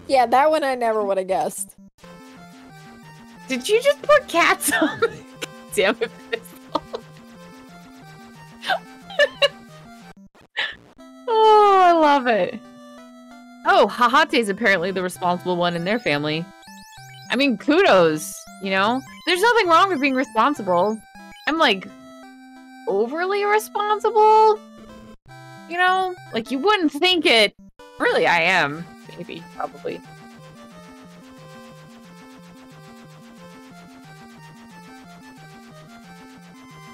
Yeah, that one I never would have guessed. Did you just put cats on? God damn it, Fizzle. Oh, I love it. Oh, Hahate's apparently the responsible one in their family. I mean, kudos, you know? There's nothing wrong with being responsible. I'm, like, overly responsible? You know? Like, you wouldn't think it. Really, I am. Maybe, probably.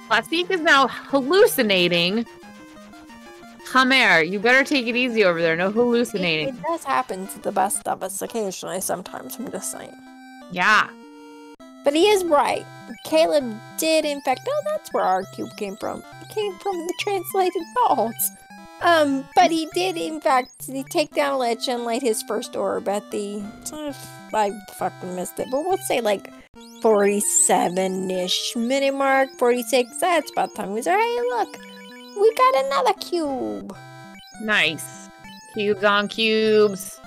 Plastique is now hallucinating. Hammer, you better take it easy over there. No hallucinating. It does happen to the best of us occasionally, sometimes, I'm just saying. Yeah. But he is right. Caleb did, in fact... Oh, that's where our cube came from. It came from the translated balls. But he did, in fact, take down a lich and light his first orb at the... I fucking missed it, but we'll say like 47-ish minute mark, 46. That's about time. He's like, hey, look, we got another cube. Nice. Cubes on cubes.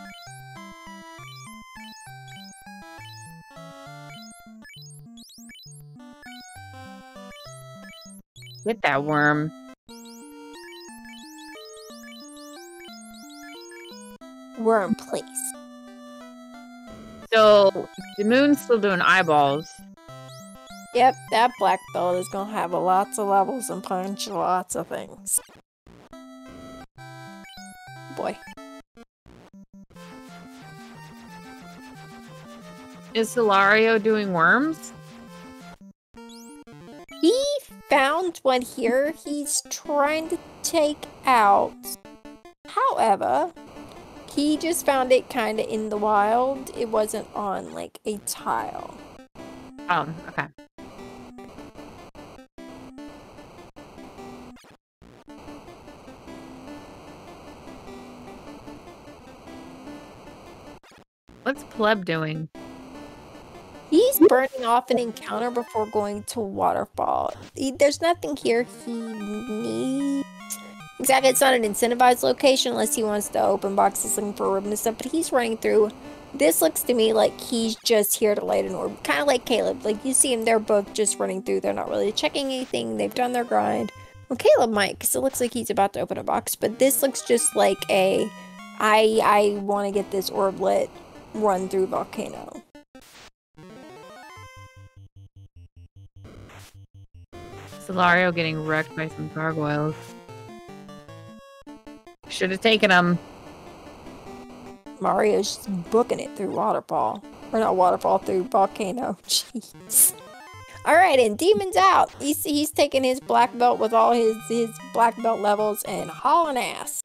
Get that worm. Worm, please. So, the moon's still doing eyeballs. Yep, that black belt is gonna have lots of levels and punch lots of things. Boy. Is Solario doing worms? He found one here he's trying to take out. However, he just found it kind of in the wild. It wasn't on, like, a tile. Oh, okay. What's Pleb doing? He's burning off an encounter before going to Waterfall. There's nothing here he needs. Exactly, it's not an incentivized location unless he wants to open boxes looking for ribbon and stuff, but he's running through. This looks to me like he's just here to light an orb. Kind of like Caleb. Like, you see him, they're both just running through. They're not really checking anything. They've done their grind. Well, Caleb might, because it looks like he's about to open a box, but this looks just like a, I want to get this orb lit, run through volcano. Solario getting wrecked by some gargoyles. Should have taken him. Mario's just booking it through Waterfall. Or not Waterfall, through Volcano. Jeez. Alright, and Demon's out. He's taking his black belt with all his black belt levels and hauling ass.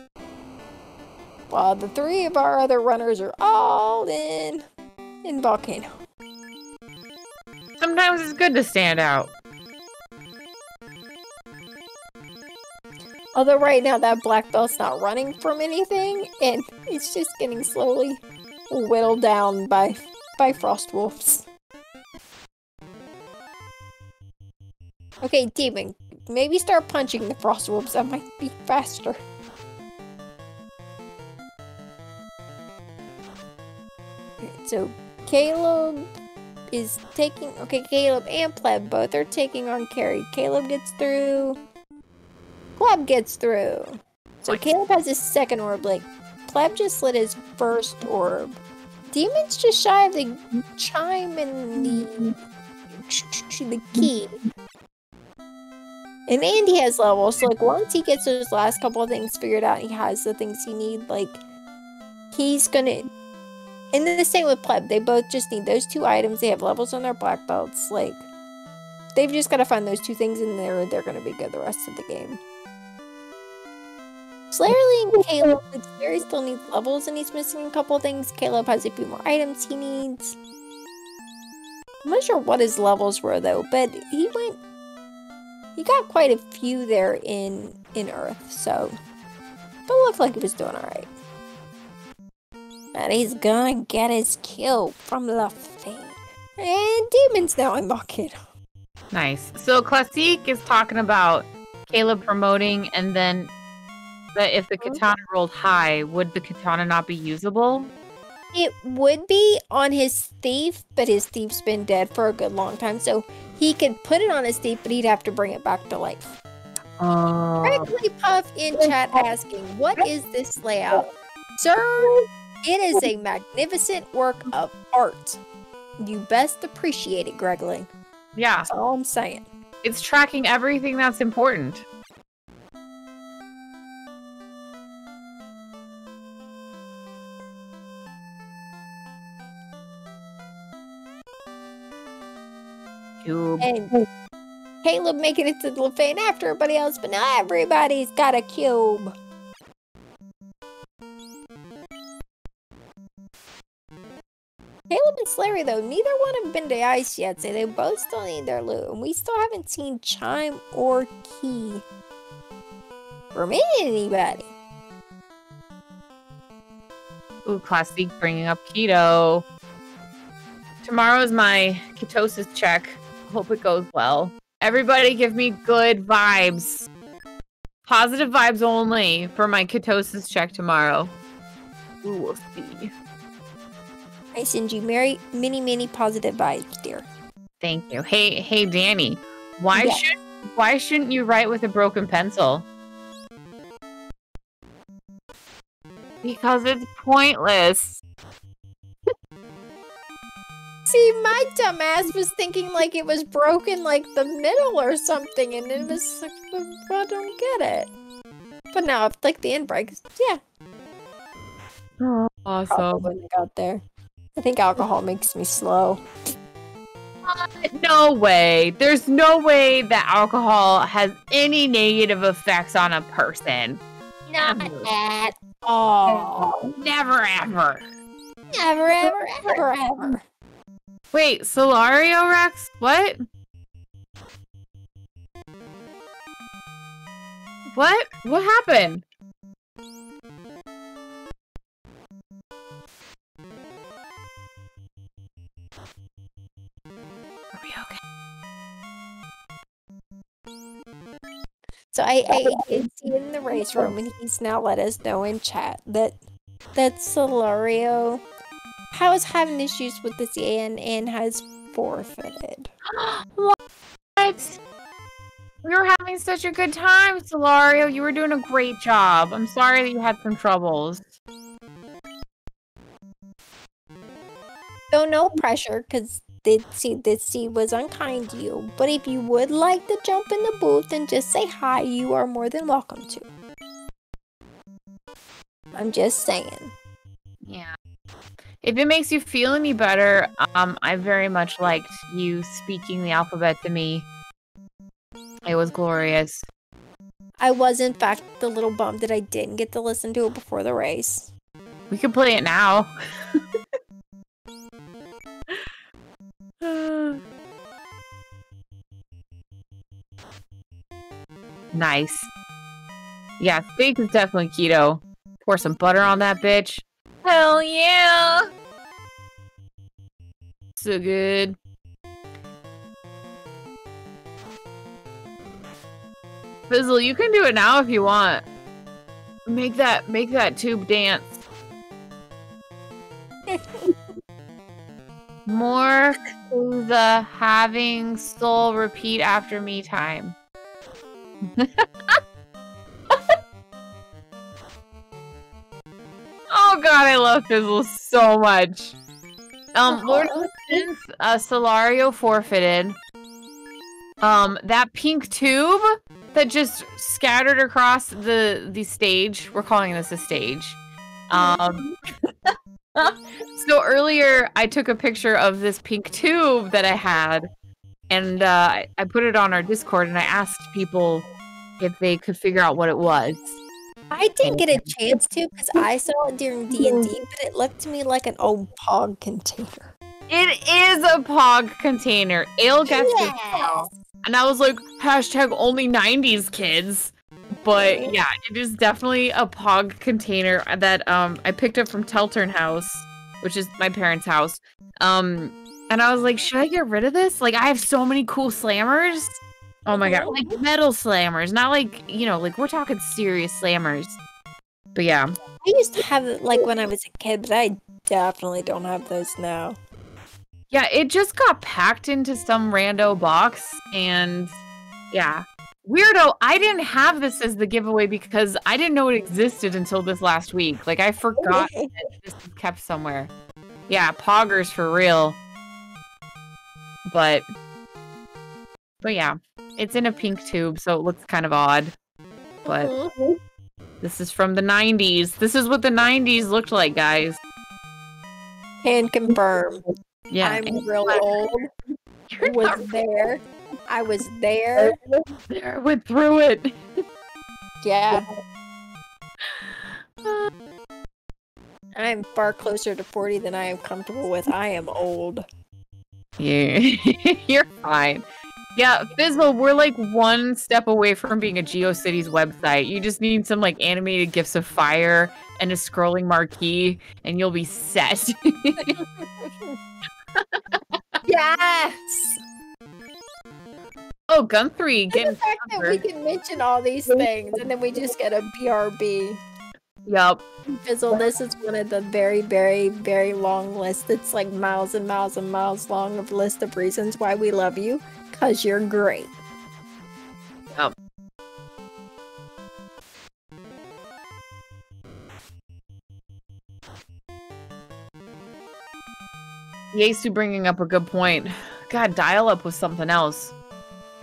While the three of our other runners are all in Volcano. Sometimes it's good to stand out. Although right now that black belt's not running from anything, and it's just getting slowly whittled down by frost wolves. Okay, Demon, maybe start punching the frost wolves. That might be faster. Okay, so Caleb is taking. Okay, Caleb and Pleb both are taking on Carrie. Caleb gets through. Pleb gets through. So Caleb has his second orb. Like, Pleb just lit his first orb. Demon's just shy of the chime and the key. And Andy has levels. So, like, once he gets those last couple of things figured out, he has the things he needs. Like, he's gonna. And then the same with Pleb. They both just need those two items. They have levels on their black belts. Like, they've just got to find those two things, and they're gonna be good the rest of the game. Slayer and Caleb, like, Slayer still needs levels and he's missing a couple things. Caleb has a few more items he needs. I'm not sure what his levels were though, but he got quite a few there in Earth, so it looked like he was doing alright. And he's gonna get his kill from the fame. And Demon's now in Volcano. Nice. So Classique is talking about Caleb promoting, and then that if the katana rolled high, would the katana not be usable? It would be on his thief, but his thief's been dead for a good long time, so he could put it on his thief, but he'd have to bring it back to life. Frankly, Puff in chat asking, what is this layout? Sir, it is a magnificent work of art. You best appreciate it, Gregling. Yeah. That's all I'm saying. It's tracking everything that's important. Cube. And Caleb making it to the Lefane after everybody else, but now everybody's got a cube. Caleb and Slary, though, neither one have been to ice yet, so they both still need their loot. And we still haven't seen Chime or Key from anybody. Ooh, Classic bringing up keto. Tomorrow's my ketosis check. Hope it goes well. Everybody give me good vibes. Positive vibes only for my ketosis check tomorrow. Ooh, we'll see. I send you many positive vibes, dear. Thank you. Hey, Danny. Why Yes. why shouldn't you write with a broken pencil? Because it's pointless. See, my dumbass was thinking like it was broken like the middle or something, and it was like, I don't get it. But now, if like the end breaks, yeah. Oh, Probably awesome. wouldn't have got there. I think alcohol makes me slow. No way. There's no way that alcohol has any negative effects on a person. Not Never. at all. Never ever. Never, ever. Wait, SolarioRex? What? What? What happened? Are we okay? So I did see it in the race room, and he's now let us know in chat that Solario was having issues with this and has forfeited. What? We were having such a good time, Solario. You were doing a great job. I'm sorry that you had some troubles. So no pressure, because this seed was unkind to you. But if you would like to jump in the booth and just say hi, you are more than welcome to. I'm just saying. Yeah. If it makes you feel any better, I very much liked you speaking the alphabet to me. It was glorious. I was, in fact, a little bummed that I didn't get to listen to it before the race. We could play it now. Nice. Yeah, steak is definitely keto. Pour some butter on that bitch. Hell yeah! So good. Fizzle, you can do it now if you want. Make that tube dance. More to the having soul repeat after me time. Oh god, I love Fizzle so much. Lord of the Rings, Solario forfeited. That pink tube that just scattered across the stage. We're calling this a stage. So earlier I took a picture of this pink tube that I had, and I put it on our Discord, and I asked people if they could figure out what it was. I didn't get a chance to because I saw it during D&D, but it looked to me like an old Pog container. It is a Pog container. Ale guessed it. And I was like, hashtag only 90s kids. But yeah, it is definitely a Pog container that I picked up from Teltern House, which is my parents' house. And I was like, should I get rid of this? Like, I have so many cool slammers. Oh my god, like metal slammers, not like, you know, like we're talking serious slammers. But yeah. I used to have it like when I was a kid, but I definitely don't have those now. Yeah, it just got packed into some rando box, and yeah. Weirdo, I didn't have this as the giveaway because I didn't know it existed until this last week. Like, I forgot that this was kept somewhere. Yeah, poggers for real. But yeah, it's in a pink tube, so it looks kind of odd. But this is from the 90s. This is what the 90s looked like, guys. Can confirm. Yeah, I'm real old. I was there. I went through it. Yeah. I'm far closer to 40 than I am comfortable with. I am old. Yeah, you're fine. Yeah, Fizzle, we're like one step away from being a GeoCities website. You just need some like animated gifs of fire and a scrolling marquee, and you'll be set. Yes! Oh, Gun3 And getting the fact that we can mention all these things and then we just get a BRB. Yup. Fizzle, this is one of the very, very, very long lists. It's like miles and miles and miles long of list of reasons why we love you. Because you're great. Yup. Yesu bringing up a good point. God, dial-up was something else.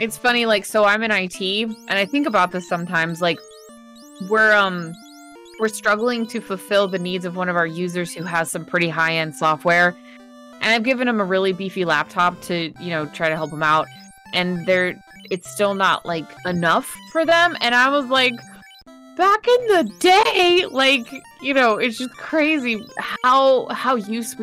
It's funny, like, so I'm in IT, and I think about this sometimes, like, we're struggling to fulfill the needs of one of our users who has some pretty high-end software, and I've given him a really beefy laptop to, you know, try to help him out, and it's still not, like, enough for them, and I was like, back in the day, like, you know, it's just crazy how used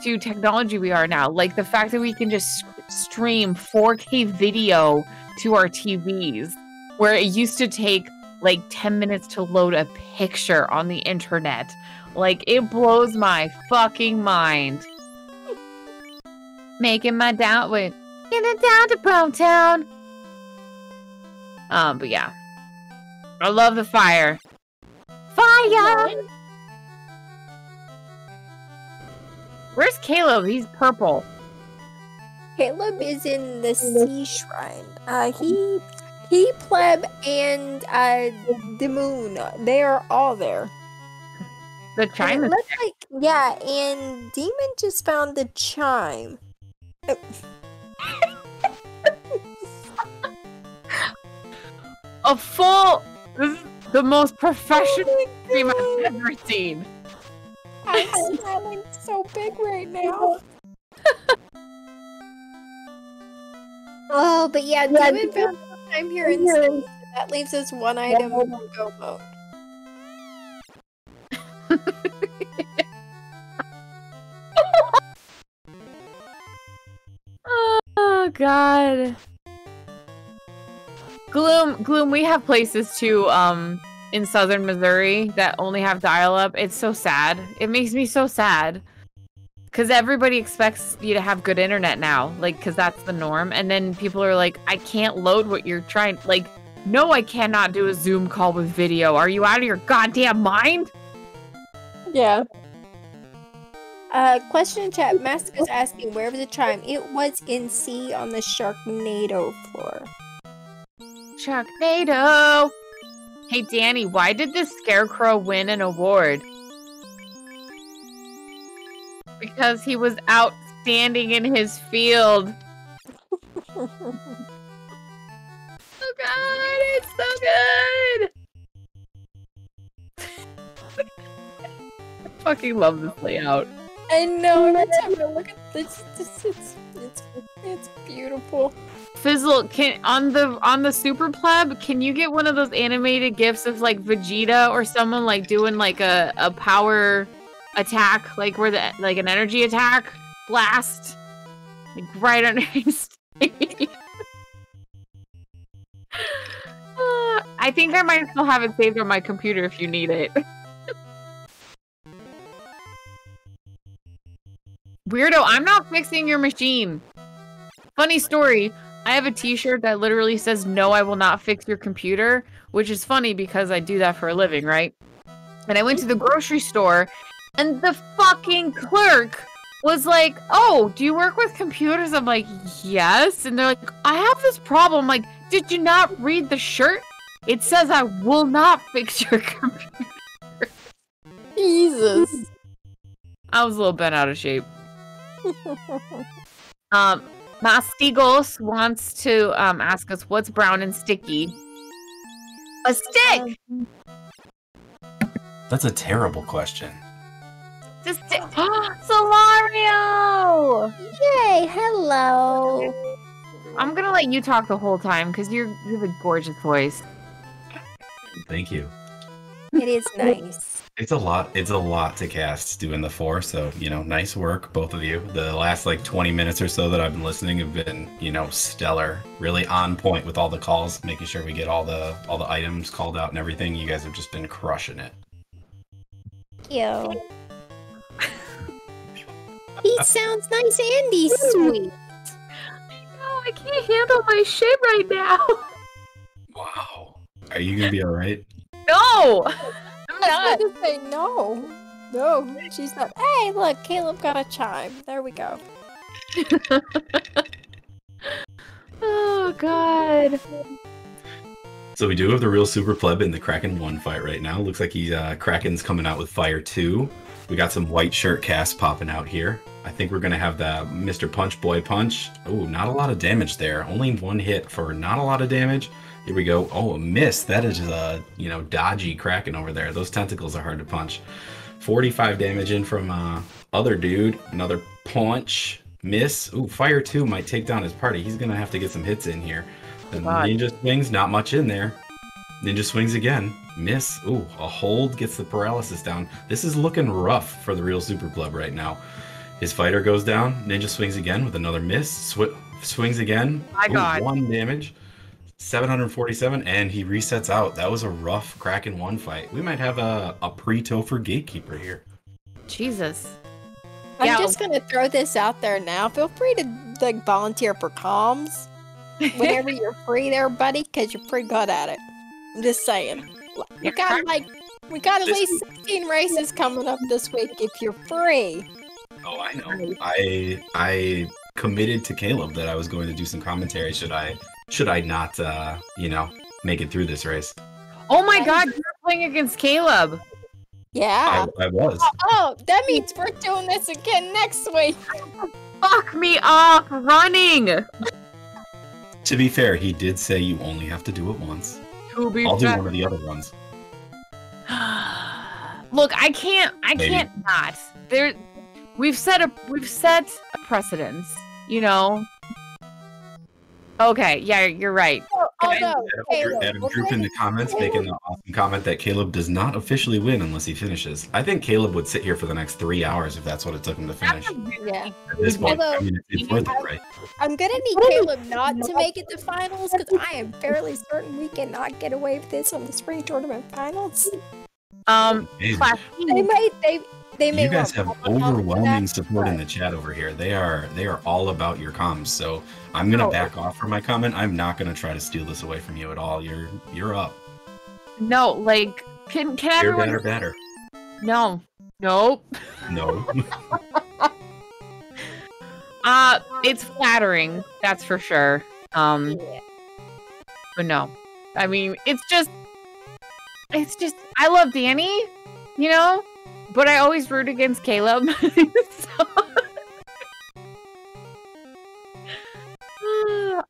to technology we are now. Like, the fact that we can just stream 4K video to our TVs, where it used to take like 10 minutes to load a picture on the internet. Like, it blows my fucking mind. Making my down with getting down to Brown Town. But yeah. I love the fire. Fire! Where's Caleb? He's purple. Caleb is in the Sea Shrine. He, Pleb, and Dem0n, they are all there. The chime is looks like, yeah, and Demon just found the chime. This is the most professional stream I've ever seen. I'm smiling so big right now. Oh, but yeah, Demon found the chime here in the sea. That leaves us one item in go mode. Oh god. Gloom, we have places too, in southern Missouri that only have dial-up. It's so sad. It makes me so sad. Because everybody expects you to have good internet now, like, because that's the norm. And then people are like, I can't load what you're trying. Like, no, I cannot do a Zoom call with video. Are you out of your goddamn mind? Yeah. Question in chat. Mastica's asking, where was the chime? It was in C on the Sharknado floor. Sharknado! Hey, Danny, why did this scarecrow win an award? Because he was outstanding in his field. Oh god, it's so good! I fucking love this layout. I know, every time I look at this, it's beautiful. Fizzle, on the Super Pleb, can you get one of those animated gifs of like Vegeta or someone like doing like a power attack, like where like an energy attack blast, like right under his face? I think I might still have it saved on my computer if you need it. Weirdo, I'm not fixing your machine. Funny story, I have a t-shirt that literally says, no, I will not fix your computer, which is funny because I do that for a living, right? And I went to the grocery store, and the fucking clerk was like, oh, do you work with computers? I'm like, yes. And they're like, I have this problem. I'm like, did you not read the shirt? It says I will not fix your computer. Jesus. I was a little bent out of shape. Mastigos wants to ask us, what's brown and sticky? A stick! That's a terrible question. It's a stick. Solario! Yay, hello. I'm gonna let you talk the whole time because you have a gorgeous voice. Thank you. It is nice. It's a lot to cast doing the 4, so, you know, nice work, both of you. The last, like, 20 minutes or so that I've been listening have been, you know, stellar. Really on point with all the calls, making sure we get all the items called out and everything. You guys have just been crushing it. Yo. He sounds nice and he's sweet. No, I can't handle my shit right now. Wow. Are you gonna be alright? No! I was going to say no. No, she's not. Hey, look, Caleb got a chime. There we go. Oh, God. So we do have the real Super Pleb in the Kraken 1 fight right now. Looks like Kraken's coming out with Fire 2. We got some white shirt casts popping out here. I think we're going to have the Mr. Punch Boy Punch. Oh, not a lot of damage there. Only 1 hit for not a lot of damage. Here we go. Oh, a miss. That is a, you know, dodgy Kraken over there. Those tentacles are hard to punch. 45 damage in from other dude. Another punch. Miss. Ooh, Fire 2 might take down his party. He's going to have to get some hits in here. The ninja swings, not much in there. Ninja swings again. Miss. Ooh, a hold gets the paralysis down. This is looking rough for the real Super Pleb right now. His fighter goes down. Ninja swings again with another miss. Swings again. My God. 1 damage. 747, and he resets out. That was a rough Kraken 1 fight. We might have a pre-Topher gatekeeper here. Jesus. I'm Yeah. just gonna throw this out there now. Feel free to like volunteer for comms whenever you're free there, buddy, because you're pretty good at it. I'm just saying. We got at least 16 races coming up this week if you're free. Oh, I know. I committed to Caleb that I was going to do some commentary. Should I not, you know, make it through this race? Oh my God, you're playing against Caleb. Yeah. I was. Oh, that means we're doing this again next week. Fuck me off running. To be fair, he did say you only have to do it once. I'll do one of the other ones. Look, I can't not. We've set a precedence, you know. Okay, yeah, you're right. Adam Droop in the comments making the awesome comment that Caleb does not officially win unless he finishes. I think Caleb would sit here for the next 3 hours if that's what it took him to finish. Yeah. At this point, Although, I mean, it's worth it, right? I'm gonna need Caleb not to make it to finals because I am fairly certain we cannot get away with this on the spring tournament finals. Class They may You guys want have more overwhelming that, support in but- the chat over here. They are all about your comms. So I'm gonna back off from my comment. I'm not gonna try to steal this away from you at all. You're up. No, like can You're everyone better. No. Nope. No. It's flattering, that's for sure. Yeah. But no. I mean, it's just I love Danny, you know? But I always root against Caleb. So...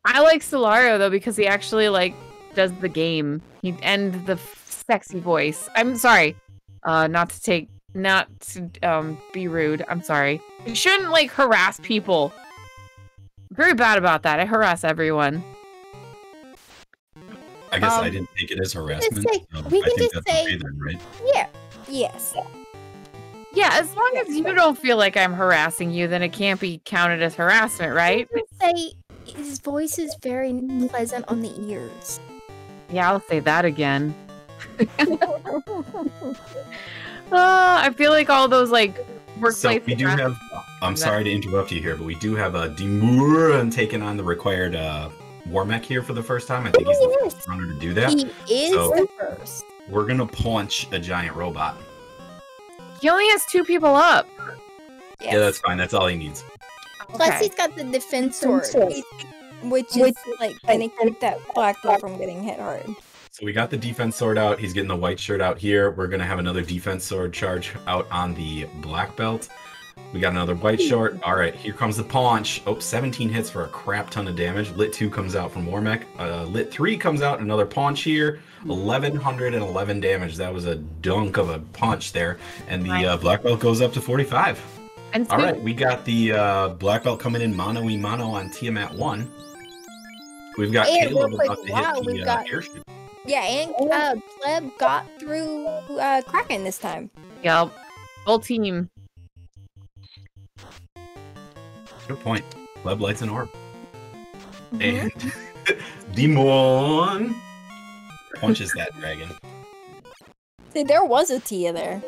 I like Solario though because he actually like does the game. And the sexy voice. I'm sorry. Not to be rude. I'm sorry. You shouldn't like harass people. I'm very bad about that. I harass everyone. I guess I didn't take it as harassment. We can I think just that's say, okay then, right? yeah, yes. Yeah, as long as you don't feel like I'm harassing you, then it can't be counted as harassment, right? Say his voice is very pleasant on the ears. Yeah, I'll say that again. I feel like all those like workplace. So we do have. I'm sorry to interrupt you here, but we do have a Dem0nfr0g taking on the required Warmech here for the first time. I think he's the first runner to do that. He is the first. We're gonna punch a giant robot. He only has 2 people up. Yes. Yeah, that's fine. That's all he needs. Plus, Okay. he's got the defense sword, which is like gonna keep that black belt from getting hit hard. So we got the defense sword out. He's getting the white shirt out here. We're gonna have another defense sword charge out on the black belt. We got another white short. All right, here comes the punch. Oh, 17 hits for a crap ton of damage. Lit 2 comes out from Warmech. Lit 3 comes out, another punch here. 1,111 damage. That was a dunk of a punch there. And the black belt goes up to 45. And All right, we got the black belt coming in mano-y-mano on Tiamat 1. We've got And Caleb real quick, about to wow, hit we've the got- airship. Yeah, and Pleb got through Kraken this time. Yep. Full team. Good point. Pleb lights an orb. Mhm. And Dem0n punches that dragon. See, there was a Tia there.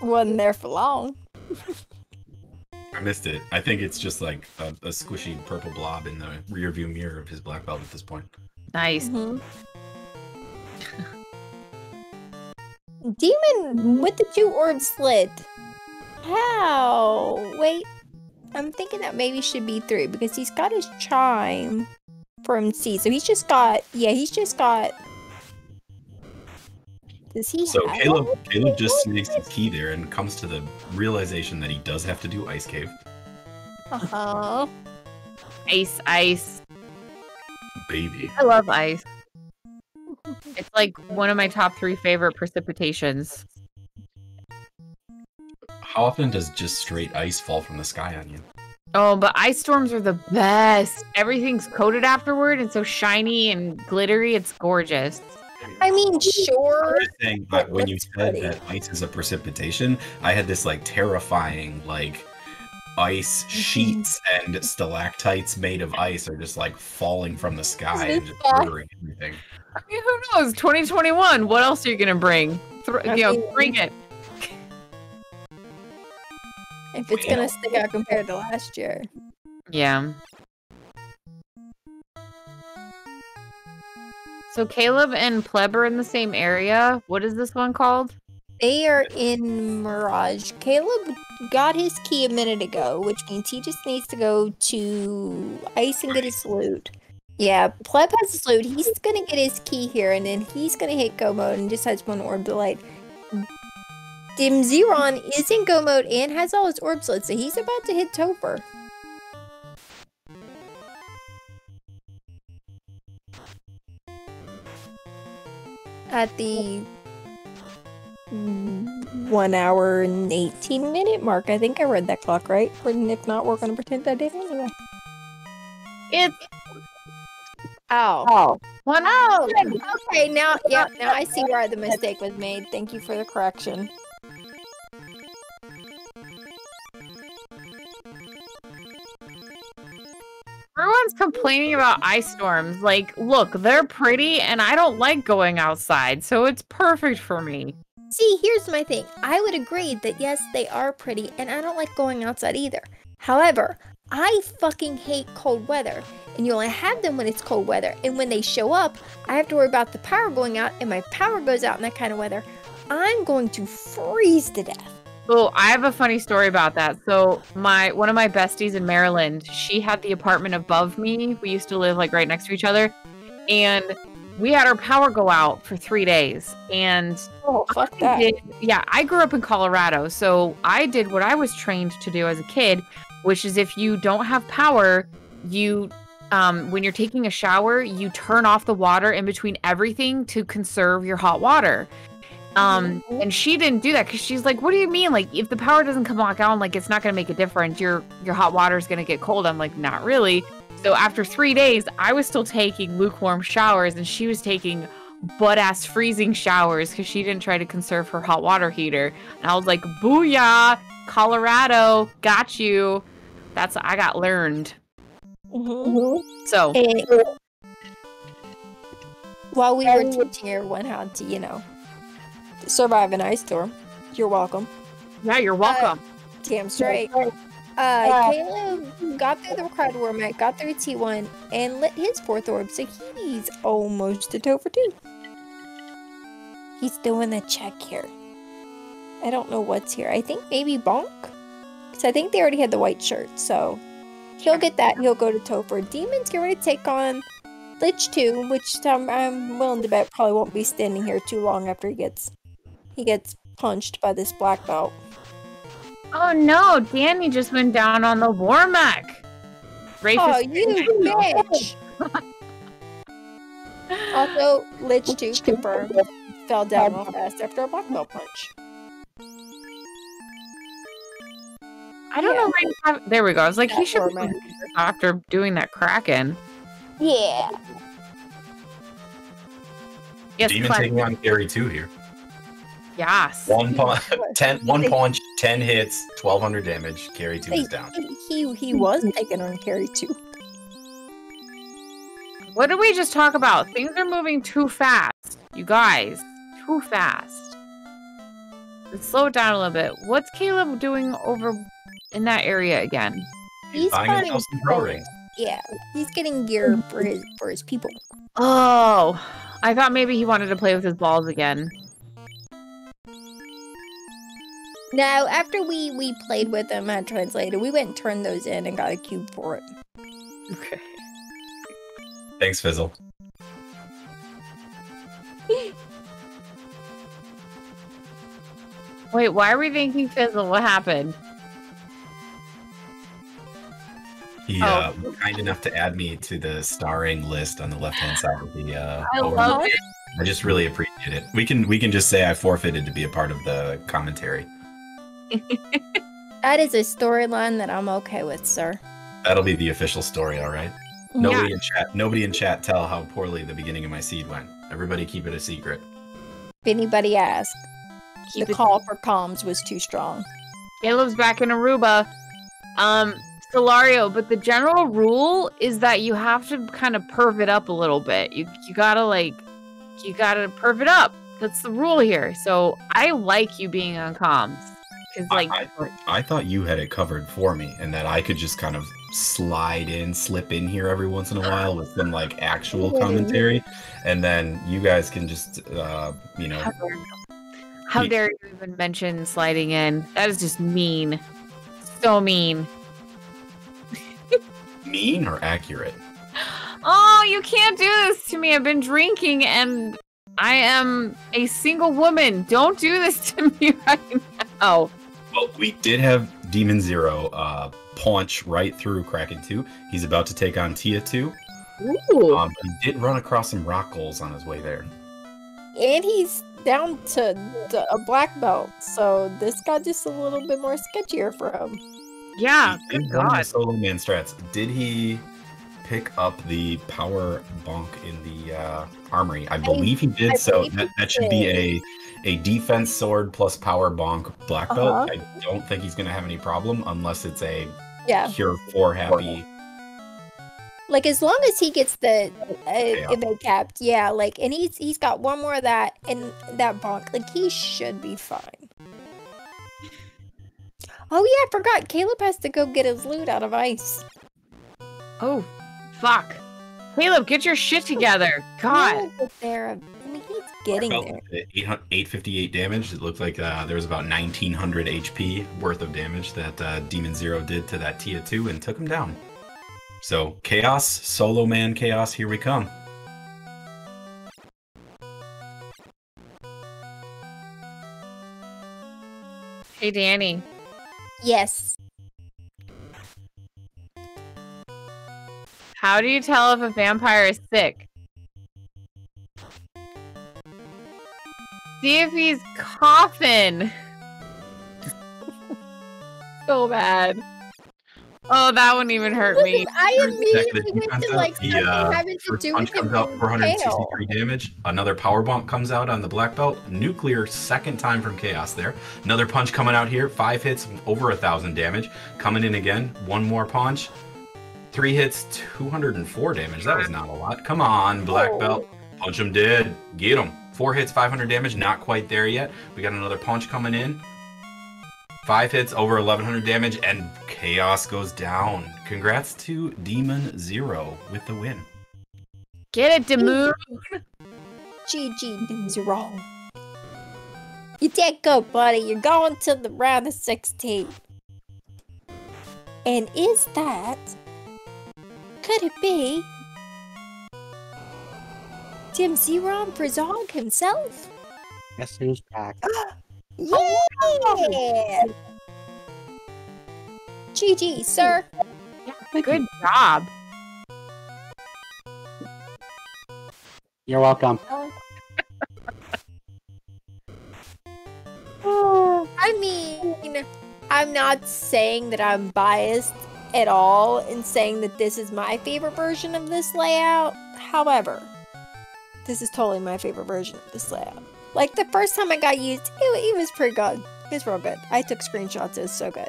Wasn't there for long. I missed it. I think it's just like a squishy purple blob in the rear view mirror of his black belt at this point. Nice. Mhm. Demon with the 2 orbs slit. How? Wait. I'm thinking that maybe should be 3 because he's got his chime from C. So he's just got. Does he So have Caleb just sneaks his key there and comes to the realization that he does have to do Ice Cave. Uh-huh. Ice. Baby. I love ice. It's like one of my top 3 favorite precipitations. How often does just straight ice fall from the sky on you? Oh, but ice storms are the best. Everything's coated afterward and so shiny and glittery. It's gorgeous. I mean, sure. I'm just saying, but when you That's said pretty. that ice is a precipitation, I had this like terrifying like ice sheets and stalactites made of ice are just like falling from the sky and just murdering everything. I mean, who knows? 2021. What else are you gonna bring? Bring it. If it's gonna stick out compared to last year. Yeah. So Caleb and Pleb are in the same area. What is this one called? They are in Mirage. Caleb got his key a minute ago, which means he just needs to go to Ice and get his loot. Yeah, Pleb has his loot. He's gonna get his key here, and then he's gonna hit go mode and just has 1 orb delight. Dem0nfr0g is in go mode and has all his orbs lit, so he's about to hit Topher. At the 1 hour and 18 minute mark. I think I read that clock right. And if not, we're going to pretend I did anyway. It's Oh. 1 Oh, okay. Now I see why the mistake was made. Thank you for the correction. Everyone's complaining about ice storms. Like, look, they're pretty and I don't like going outside, so it's perfect for me. See, here's my thing. I would agree that yes, they are pretty, and I don't like going outside either. However, I fucking hate cold weather, and you only have them when it's cold weather. And when they show up, I have to worry about the power going out, and my power goes out in that kind of weather. I'm going to freeze to death. Oh, I have a funny story about that. So one of my besties in Maryland, she had the apartment above me. We used to live like right next to each other, and we had our power go out for 3 days. And fuck that. I grew up in Colorado, so I did what I was trained to do as a kid, which is if you don't have power, you when you're taking a shower, you turn off the water in between everything to conserve your hot water. And she didn't do that because she's like, what do you mean? Like, if the power doesn't come back on, like, it's not going to make a difference. Your hot water is going to get cold. I'm like, not really. So after 3 days, I was still taking lukewarm showers and she was taking butt-ass freezing showers because she didn't try to conserve her hot water heater. And I was like, booyah, Colorado, got you. That's I got learned. So. While we were teaching everyone how to, survive an ice storm. You're welcome. Yeah, you're welcome. Damn straight. Caleb got through the required orb, got through T1, and lit his 4th orb, so he's almost at over 2. He's doing a check here. I don't know what's here. I think maybe Bonk? Because I think they already had the white shirt, so he'll get that and he'll go to Topher. Demons get ready to take on Lich 2, which I'm willing to bet probably won't be standing here too long after he gets punched by this black belt. Oh no, Danny just went down on the Warmack. Oh, you bitch! Also, Lich 2 confirmed fell down real fast after a black belt punch. I don't know where you have... There we go. I was like, he should be after doing that Kraken. Yeah. Yes, Demon Clem. taking on carry 2 here. Yes. One punch, 10 hits, 1,200 damage. Carry 2 is down. He was taking on carry 2. What did we just talk about? Things are moving too fast. You guys, too fast. Let's slow it down a little bit. What's Caleb doing over in that area again? He's buying himself some pro rings. Yeah, he's getting gear for his people. Oh, I thought maybe he wanted to play with his balls again. No, after we played with him at Translator, we went and turned those in and got a cube for it. Okay. Thanks, Fizzle. Wait, why are we thinking Fizzle? What happened? He was kind enough to add me to the starring list on the left-hand side of the I love it. I just really appreciate it. We can just say I forfeited to be a part of the commentary. That is a storyline that I'm okay with, sir. That'll be the official story, all right? Nobody in chat tell how poorly the beginning of my seed went. Everybody keep it a secret. If anybody asks, the call for comms was too strong. Caleb's back in Aruba. Solario, but the general rule is that you have to kind of perv it up a little bit. You gotta perv it up. That's the rule here. So I like you being on comms. I thought you had it covered for me, and that I could just kind of slip in here every once in a while with some like actual commentary, and then you guys can just How dare you even mention sliding in? That is just mean. So mean. Mean or accurate? Oh, you can't do this to me. I've been drinking and I am a single woman. Don't do this to me right now. Well, we did have Dem0nfr0g punch right through Kraken 2. He's about to take on Tia 2. Ooh. He did run across some rock goals on his way there. And he's down to a black belt, so this got just a little bit more sketchier for him. Yeah, he good did run the God. solo man strats. Did he pick up the power bonk in the armory? I believe he did, so that should be a defense sword plus power bonk black belt. I don't think he's going to have any problem unless it's a cure 4 happy. Like, as long as he gets the evade capped, and he's got one more of that and that bonk, like, he should be fine. Oh yeah, I forgot. Caleb has to go get his loot out of ice. Oh, fuck. Caleb, get your shit together. God. There. I mean, he's getting there. 858 damage. It looked like there was about 1900 HP worth of damage that Dem0nfr0g did to that Tia 2 and took him down. So, chaos, solo man chaos, here we come. Hey, Danny. Yes. How do you tell if a vampire is sick? See if he's coughing. So bad. Oh, that wouldn't even hurt me. I immediately went to like something having to do with comes out 463 damage. Another power bonk comes out on the black belt. Nuclear second time from chaos there. Another punch coming out here. 5 hits, over 1,000 damage. Coming in again. One more punch. 3 hits, 204 damage. That was not a lot. Come on, black belt. Punch him dead. Get him. 4 hits, 500 damage. Not quite there yet. We got another punch coming in. 5 hits, over 1,100 damage, and chaos goes down. Congrats to Dem0nfr0g with the win. Get it, Dem0n. GG, Dem0nfr0g. You did good, buddy. You're going to the round of 16. And is that... Could it be... Dem0nfr0g himself? Guess who's back? Yeah! GG, sir. Yeah, good job. You're welcome. I mean, I'm not saying that I'm biased at all in saying that this is my favorite version of this layout. However, this is totally my favorite version of this layout. Like, the first time I got used, it was pretty good. It was real good. I took screenshots. It was so good.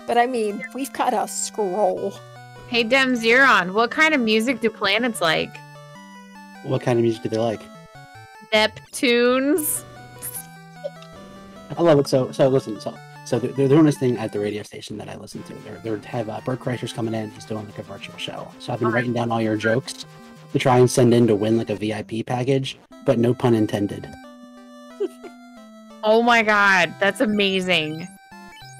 But I mean, we've got a scroll. Hey, Dem0nfr0g, what kind of music do planets like? What kind of music do they like? Neptunes. I love it. So listen. So they're doing this thing at the radio station that I listen to. They have Bert Kreischer's coming in. He's doing like a virtual show. So I've been writing down all your jokes to try and send in to win like a VIP package, but no pun intended. Oh my god, that's amazing.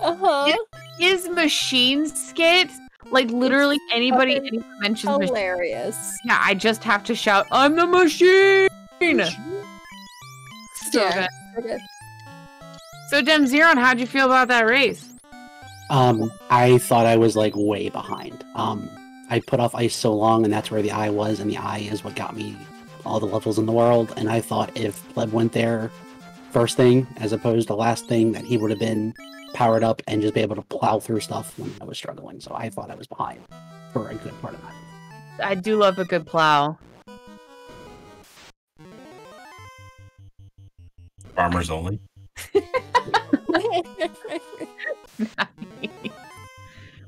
Uh-huh. His machine skit, like literally anybody mentions machine. Hilarious. Yeah, I just have to shout, I'm the machine! So Yeah. good. Okay. So Dem0nfr0g, how'd you feel about that race? I thought I was like way behind. I put off ice so long, and that's where the eye was, and the eye is what got me all the levels in the world. And I thought if Pleb went there first thing as opposed to last thing, that he would have been powered up and just be able to plow through stuff when I was struggling. So I thought I was behind for a good part of that. I do love a good plow. Farmers only.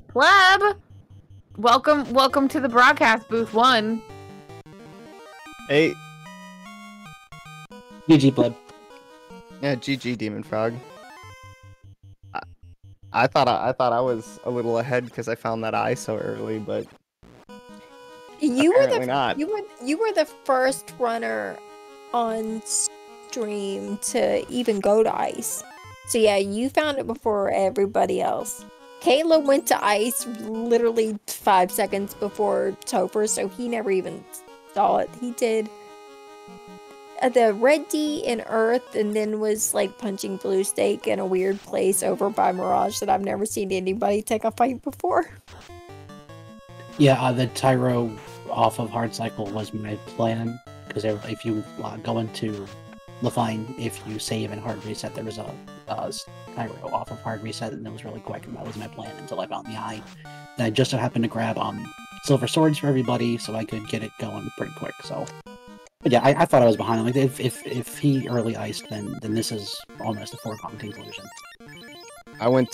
Pleb! Welcome to the broadcast booth 1. Hey, GG Pleb. yeah, GG Dem0nfr0g. I thought I was a little ahead because I found that eye so early, but You were apparently not. you were the first runner on stream to even go to ice. So yeah, you found it before everybody else. Kayla went to ice literally 5 seconds before Topher, so he never even saw it. He did the red D in Earth, and then was like punching blue stake in a weird place over by Mirage that I've never seen anybody take a fight before. Yeah, the Tyro off of hard cycle was my plan, because if you go into Lefine, if you save and hard reset, there was a Tyro off of hard reset, and it was really quick, and that was my plan until I found the eye. And I just so happened to grab silver swords for everybody, so I could get it going pretty quick. So, but yeah, I thought I was behind. Like if he early iced, then this is almost a foregone conclusion. I went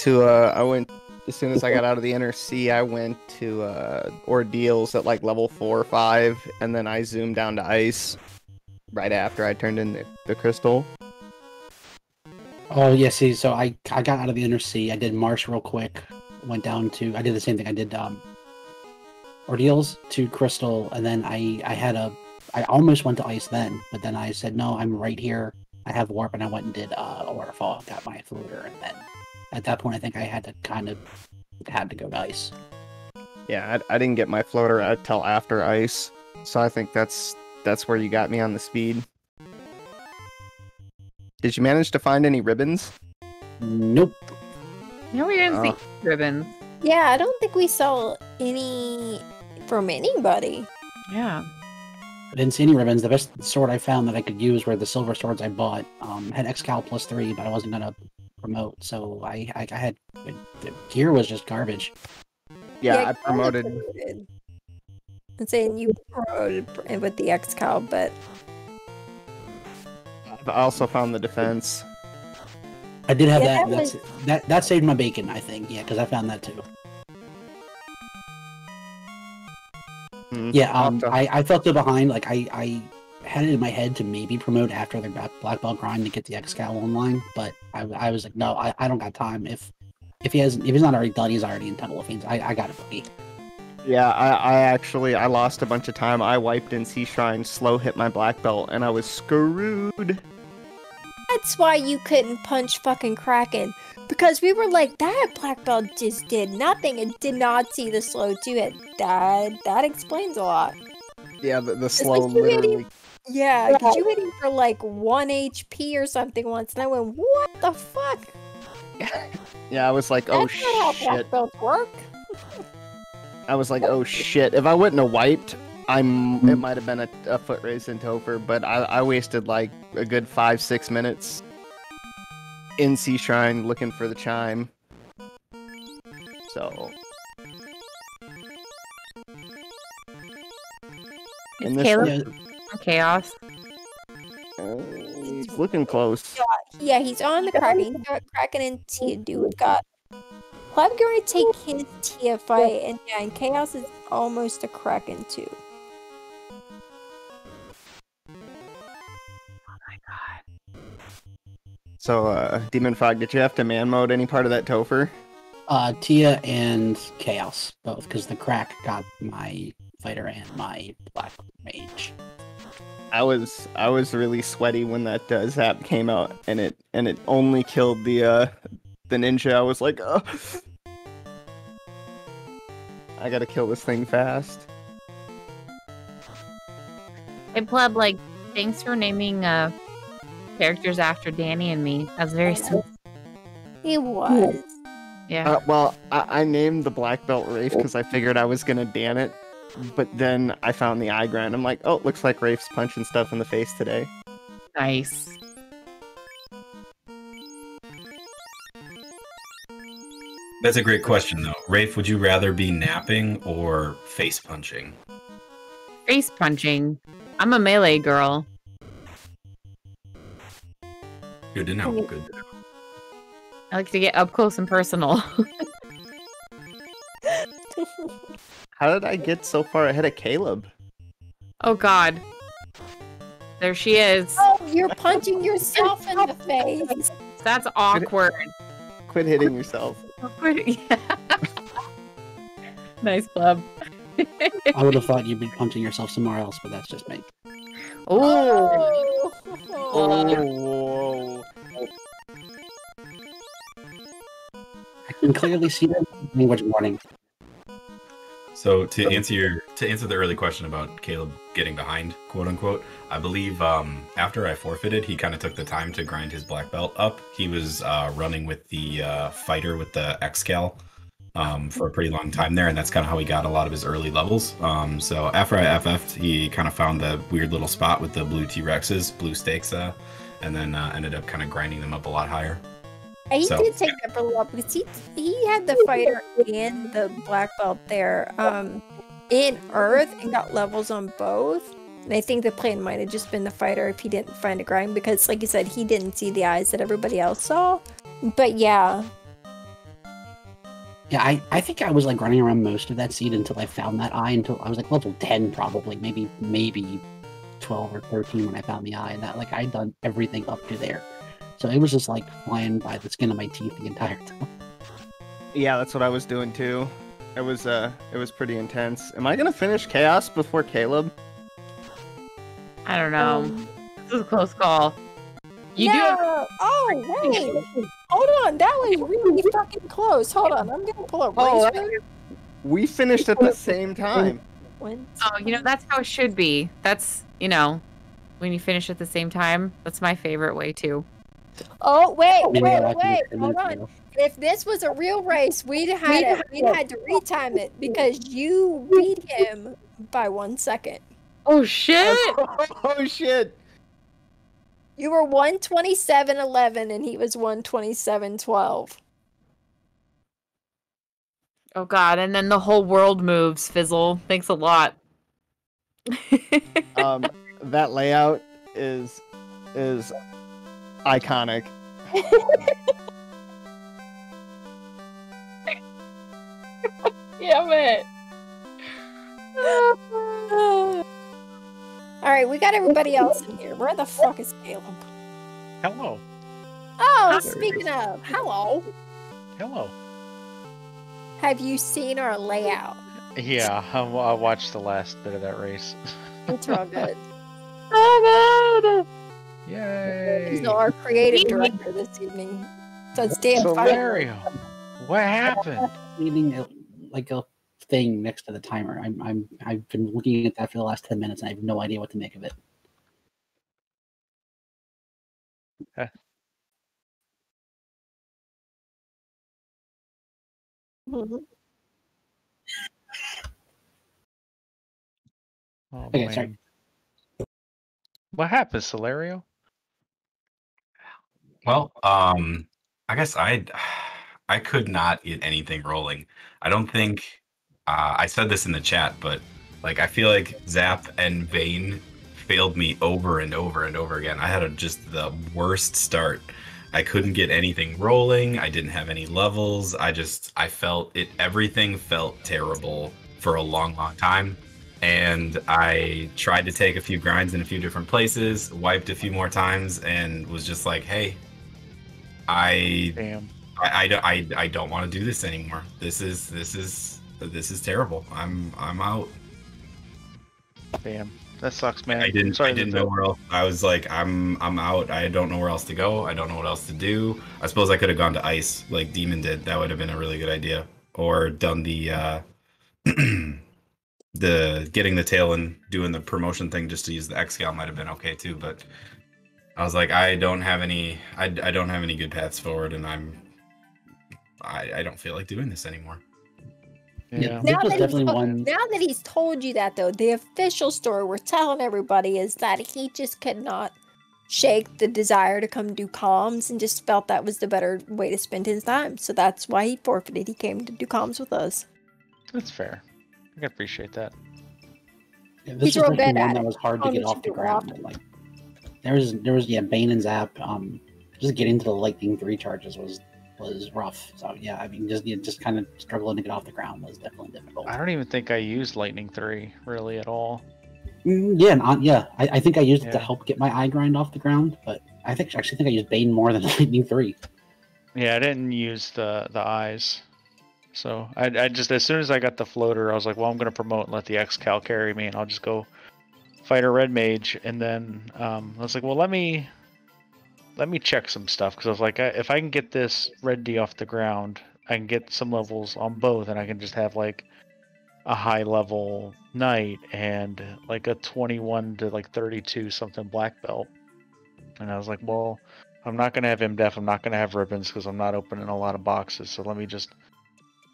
as soon as I got out of the inner C, I went to ordeals at like level 4 or 5, and then I zoomed down to ice right after I turned in the crystal. Oh yeah, see, so I got out of the inner C. I did marsh real quick. Went down to I did the same thing. I did ordeals to crystal, and then I almost went to ice then, but then I said no, I'm right here. I have warp, and I went and did a waterfall, got my floater, and then at that point I think I had to go to ice. Yeah, I didn't get my floater until after ice, so I think that's where you got me on the speed. Did you manage to find any ribbons? Nope. No, we didn't see ribbons. Yeah, I don't think we saw any from anybody. Yeah. I didn't see any ribbons. The best sword I found that I could use were the silver swords I bought. Had Xcal +3, but I wasn't gonna promote, so I had the gear was just garbage. Yeah, I promoted. I'm saying you promoted with the X-Cal, but I also found the defense. I did have Yeah, that saved my bacon, I think. Yeah, because I found that too. Yeah, I felt it behind. Like I had it in my head to maybe promote after the black belt grind to get the X-Cal online, but I was like, no, I don't got time. If he's not already done, he's already in Temple of Fiends. I got it, buddy. Yeah, I lost a bunch of time. I wiped in Sea Shrine, slow hit my black belt, and I was screwed. that's why you couldn't punch fucking Kraken. Because we were like, that black belt just did nothing and did not see the slow 2 hit. That explains a lot. Yeah, the slow like you hit literally. Yeah, because you hit him for like 1 HP or something once, and I went, what the fuck? Yeah, I was like, oh That's not how shit. black belts work. I was like, oh shit. If I wouldn't have wiped, it might have been a foot race in Topher, but I wasted like a good 5-6 minutes in Sea Shrine looking for the chime. So. Is And this Caleb? Chaos. He's looking close. Yeah, he's on the Kraken. He's got Kraken and Tia, dude. We've got Pleb going to take his Tia fight, and yeah, and Chaos is almost a Kraken too. So, Demon Frog, did you have to man mode any part of that Topher? Tia and Chaos, both, because the crack got my fighter and my black mage. I was really sweaty when that zap came out, and it only killed the ninja. I was like, oh, I gotta kill this thing fast. Hey, Pleb, like, thanks for naming characters after Danny and me. That's very sweet. He was. Yeah. Well, I named the black belt Rafe because I figured I was gonna Dan it, but then I found the eye grind. I'm like, oh, looks like Rafe's punching stuff in the face today. Nice. That's a great question, though. Rafe, would you rather be napping or face punching? Face punching. I'm a melee girl. Good to know. Good to know. I like to get up close and personal. How did I get so far ahead of Caleb? Oh God. There she is. Oh, you're punching yourself in the face. That's awkward. Quit hitting yourself. Yeah. Nice, Pleb. I would have thought you'd be punching yourself somewhere else, but that's just me. Oh. Whoa. I can clearly see that language warning. So to answer the early question about Caleb getting behind, quote unquote, I believe after I forfeited, he kind of took the time to grind his black belt up. He was running with the fighter with the Excal for a pretty long time there, and that's kind of how he got a lot of his early levels. So after I FF'd, he kind of found the weird little spot with the blue T-Rexes, blue stakes, and then ended up kind of grinding them up a lot higher. He did take that for a lot because he had the fighter and the black belt there in Earth and got levels on both. And I think the plan might have just been the fighter if he didn't find a grind because, like you said, he didn't see the eyes that everybody else saw. But yeah. Yeah, I think I was like running around most of that seed until I found that eye, until I was like level 10 probably, maybe 12 or 13 when I found the eye, and that like I'd done everything up to there. So it was just like flying by the skin of my teeth the entire time. Yeah, that's what I was doing too. It was pretty intense. Am I gonna finish Chaos before Caleb? I don't know. This is a close call. You do. Oh wait, hold on. That was really fucking close. Hold on, I'm gonna pull up. Oh, we finished at the same time. Oh, that's how it should be. That's when you finish at the same time. That's my favorite way too. Oh wait, hold on. If this was a real race, we'd had to retime it because you beat him by 1 second. Oh shit! Oh shit! You were 127.11 and he was 127.12. Oh god! And then the whole world moves. Fizzle. Thanks a lot. That layout is iconic. Damn it. Alright, we got everybody else in here. Where the fuck is Caleb? Hello. Oh, speaking of, hello. Hello. Have you seen our layout? Yeah, I watched the last bit of that race. It's all good. Oh god! Yay! He's our creative director this evening. So it's Solario. What happened? Leaving like a thing next to the timer. I've been looking at that for the last 10 minutes and I have no idea what to make of it. Huh. Mm-hmm. Oh, Okay, man. sorry. What happened, Solario? Well, I guess I could not get anything rolling. I don't think I said this in the chat, but like I feel like Zap and Vayne failed me over and over and over again. I had just the worst start. I couldn't get anything rolling. I didn't have any levels. I felt it. Everything felt terrible for a long, long time. And I tried to take a few grinds in a few different places, wiped a few more times, and was just like, hey, I don't want to do this anymore. This is terrible. I'm out. Damn, that sucks, man. I didn't know where else. I was like, I'm out. I don't know where else to go. I don't know what else to do. I suppose I could have gone to ice like Demon did. That would have been a really good idea. Or done the the getting the tail and doing the promotion thing just to use the X-Gal might have been okay too. But I was like, I don't have any good paths forward, and I don't feel like doing this anymore. Yeah. Now that he's told you that, though, the official story we're telling everybody is that he just could not shake the desire to come do comms and just felt that was the better way to spend his time. So that's why he forfeited. He came to do comms with us. That's fair. I can appreciate that. Yeah, this He's is real like the good one at that it. was hard to I'll get let off you the do it ground. often. Like there was Bane and Zap. Just getting to the lightning 3 charges was rough. So yeah, I mean, just kind of struggling to get off the ground was definitely difficult. I don't even think I used Lightning 3 really at all. I think I used it to Yeah. help get my eye grind off the ground, but I actually think I used Bane more than Lightning 3. Yeah, I didn't use the eyes. So I just, as soon as I got the floater, I was like, well, I'm going to promote and let the X-Cal carry me, and I'll just go fight a red mage. And then I was like, well, let me check some stuff, because I was like, if I can get this red D off the ground, I can get some levels on both, and I can just have like a high level knight and like a 21 to like 32 something black belt. And I was like, well, I'm not going to have MDef, I'm not going to have ribbons, because I'm not opening a lot of boxes, so let me just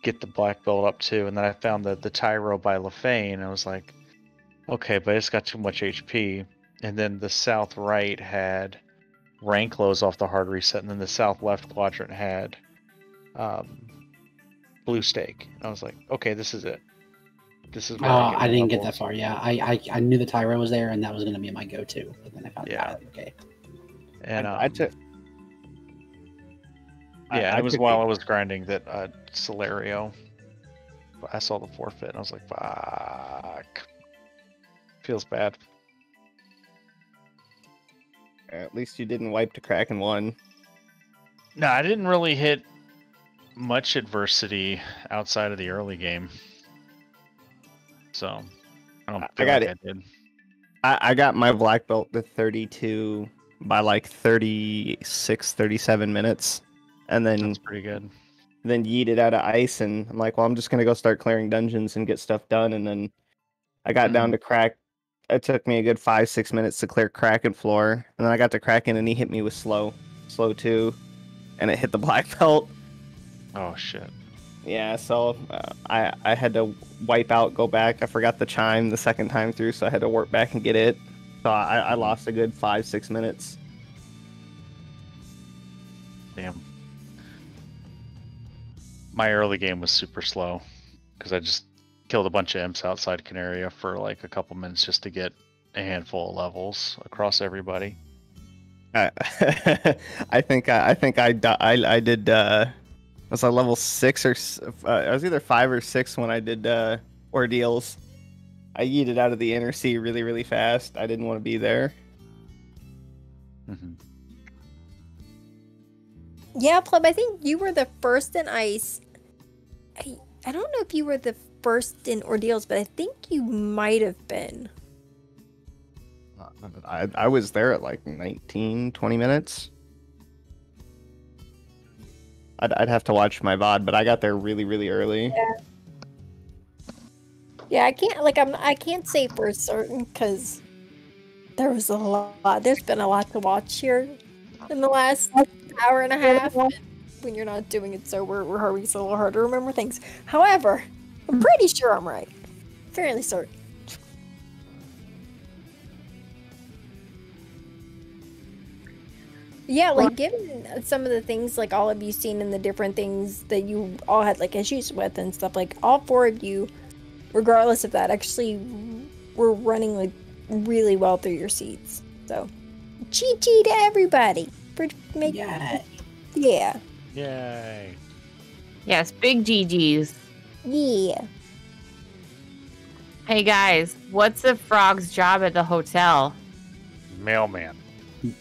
get the black belt up too. And then I found the Tyro by Lefane, and I was like, okay, but it's got too much HP. And then the south right had rank lows off the hard reset, and then the south left quadrant had blue stake. And I was like, okay, this is it. This is where I didn't get that far. Yeah, I knew the Tyro was there, and that was going to be my go-to. But then I found out, okay. And I took. Yeah, I it was took while I was grinding that Solario. I saw the forfeit, and I was like, fuck. Feels bad. At least you didn't wipe to Kraken 1. No, I didn't really hit much adversity outside of the early game. So, I don't feel like I did. I got my black belt to 32 by like 36, 37 minutes. And then That's pretty good. Then yeeted out of ice, and I'm like, well, I'm just gonna go start clearing dungeons and get stuff done. And then I got down to crack. It took me a good 5-6 minutes to clear Kraken floor, and then I got to Kraken, and he hit me with slow 2, and it hit the black belt. Oh shit. Yeah, so I had to wipe out, go back. I forgot the chime the second time through, so I had to work back and get it. So I lost a good 5-6 minutes. Damn. My early game was super slow because I just killed a bunch of imps outside Canaria for like a couple minutes just to get a handful of levels across everybody. I think I did. Was I level 6 or I was either 5 or 6 when I did ordeals. I yeeted out of the inner sea really, really fast. I didn't want to be there. Mm-hmm. Yeah, Pleb, I think you were the first in ice. I don't know if you were the first in ordeals, but I think you might have been. I was there at like 19, 20 minutes. I'd have to watch my VOD, but I got there really, really early. Yeah, I can't say for certain because there was a lot. There's been a lot to watch here in the last hour and a half. When you're not doing it sober, it's a little hard to remember things. However, I'm pretty sure I'm right. Fairly certain. Yeah, like given some of the things like all of you seen and the different things that you all had like issues with and stuff, like all 4 of you, regardless of that, actually were running like really well through your seeds. So, GG to everybody for making Yeah. Yay. Yes, big GGs. Yeah. Hey guys, what's a frog's job at the hotel? Mailman.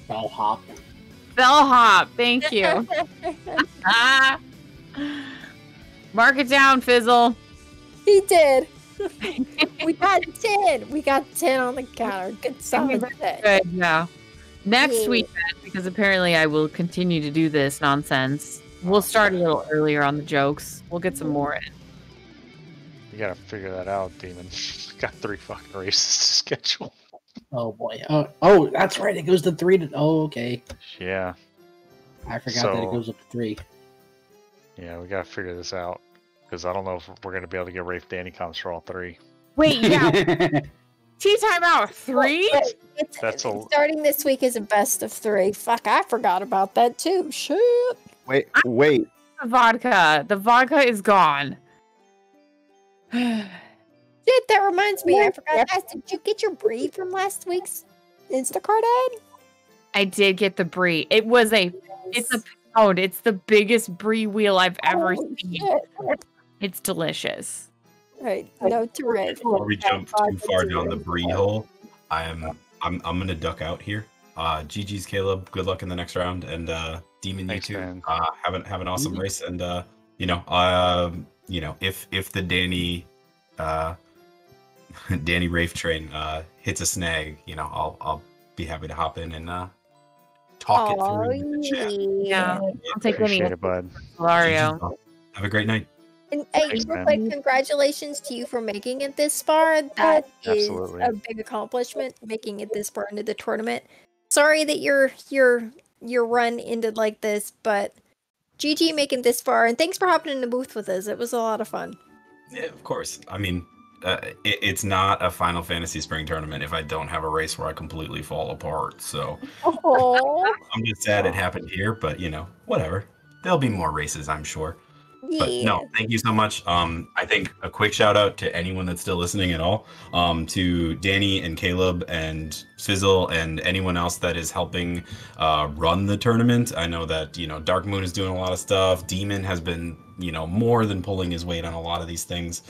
Bellhop. Bellhop, thank you. Mark it down, Fizzle. He did. We got 10. We got 10 on the counter. Good solid set. Good, yeah. Next weekend, because apparently I will continue to do this nonsense. We'll start a little earlier on the jokes. We'll get some more in. You gotta figure that out, Demon. Got 3 fucking races to schedule. Oh boy. Oh, that's right. It goes to 3 to. Oh, okay. Yeah. I forgot that it goes up to 3. Yeah, we gotta figure this out. Because I don't know if we're gonna be able to get Rafe Danny comps for all 3. Wait, yeah. Tea time out 3? Starting this week is a best of 3. Fuck, I forgot about that too. Shit. Wait. The vodka is gone. Shit, that reminds me. I forgot to ask. Did you get your brie from last week's Instacart ad? I did get the brie. It's a pound. It's the biggest brie wheel I've ever seen. Shit. It's delicious. Right. No to red. Before we jump too far down the brie hole, I'm gonna duck out here. GG's Caleb. Good luck in the next round, and Demon, Thanks, you too. man. Have an awesome race, and if the Danny Rafe train hits a snag, I'll be happy to hop in and talk it through in the chat. Yeah, I'll take any. Appreciate it, bud. Solario. Have a great night. And hey, Thanks, real man. quick, congratulations to you for making it this far. That is Absolutely. a big accomplishment, making it this far into the tournament. Sorry that your run ended like this, but GG making this far, and thanks for hopping in the booth with us. It was a lot of fun. Yeah, of course. I mean, it's not a Final Fantasy Spring Tournament if I don't have a race where I completely fall apart. So Oh, I'm just sad it happened here, but whatever. There'll be more races, I'm sure. But no, thank you so much. I think a quick shout out to anyone that's still listening at all, to Danny and Caleb and Fizzle and anyone else that is helping run the tournament. I know that Dark Moon is doing a lot of stuff. Demon has been more than pulling his weight on a lot of these things.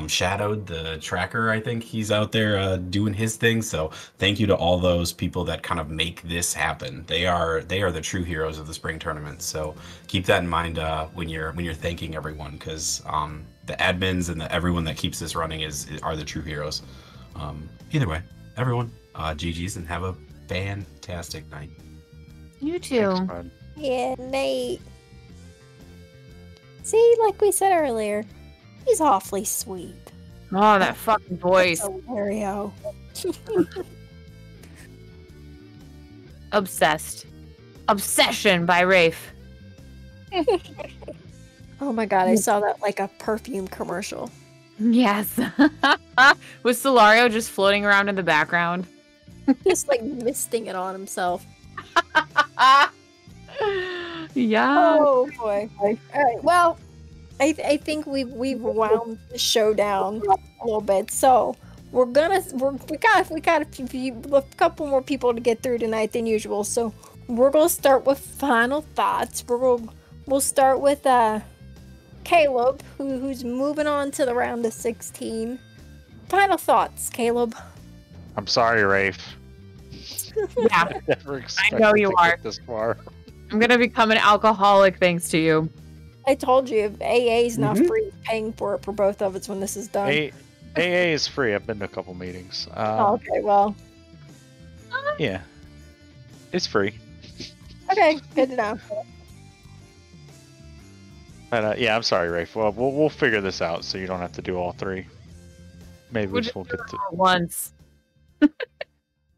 Shadowed, the tracker, I think he's out there doing his thing. So thank you to all those people that kind of make this happen. They are the true heroes of the spring tournament. So keep that in mind when you're thanking everyone, because the admins and everyone that keeps this running are the true heroes. Either way, everyone, GG's and have a fantastic night. You too. Thanks, bud. yeah, Nate. See, like we said earlier, he's awfully sweet. Oh, that fucking voice. Solario. Obsessed. Obsession by Rafe. Oh my god, I saw that like a perfume commercial. Yes. With Solario just floating around in the background. Just like misting it on himself. Yeah. Oh boy. Alright, well, I think we've wound the show down a little bit. So we got a couple more people to get through tonight than usual. So we're gonna start with final thoughts. We'll start with Caleb, who's moving on to the round of 16. Final thoughts, Caleb. I'm sorry, Rafe. Yeah. Never expected know you to are. get this far. I'm gonna become an alcoholic thanks to you. I told you, if AA's not free, paying for it for both of us when this is done. AA is free. I've been to a couple meetings. Okay, well. Yeah. It's free. Okay, good to know. But yeah, I'm sorry, Rafe. Well, we'll figure this out so you don't have to do all 3. Maybe we just won't get to. Once.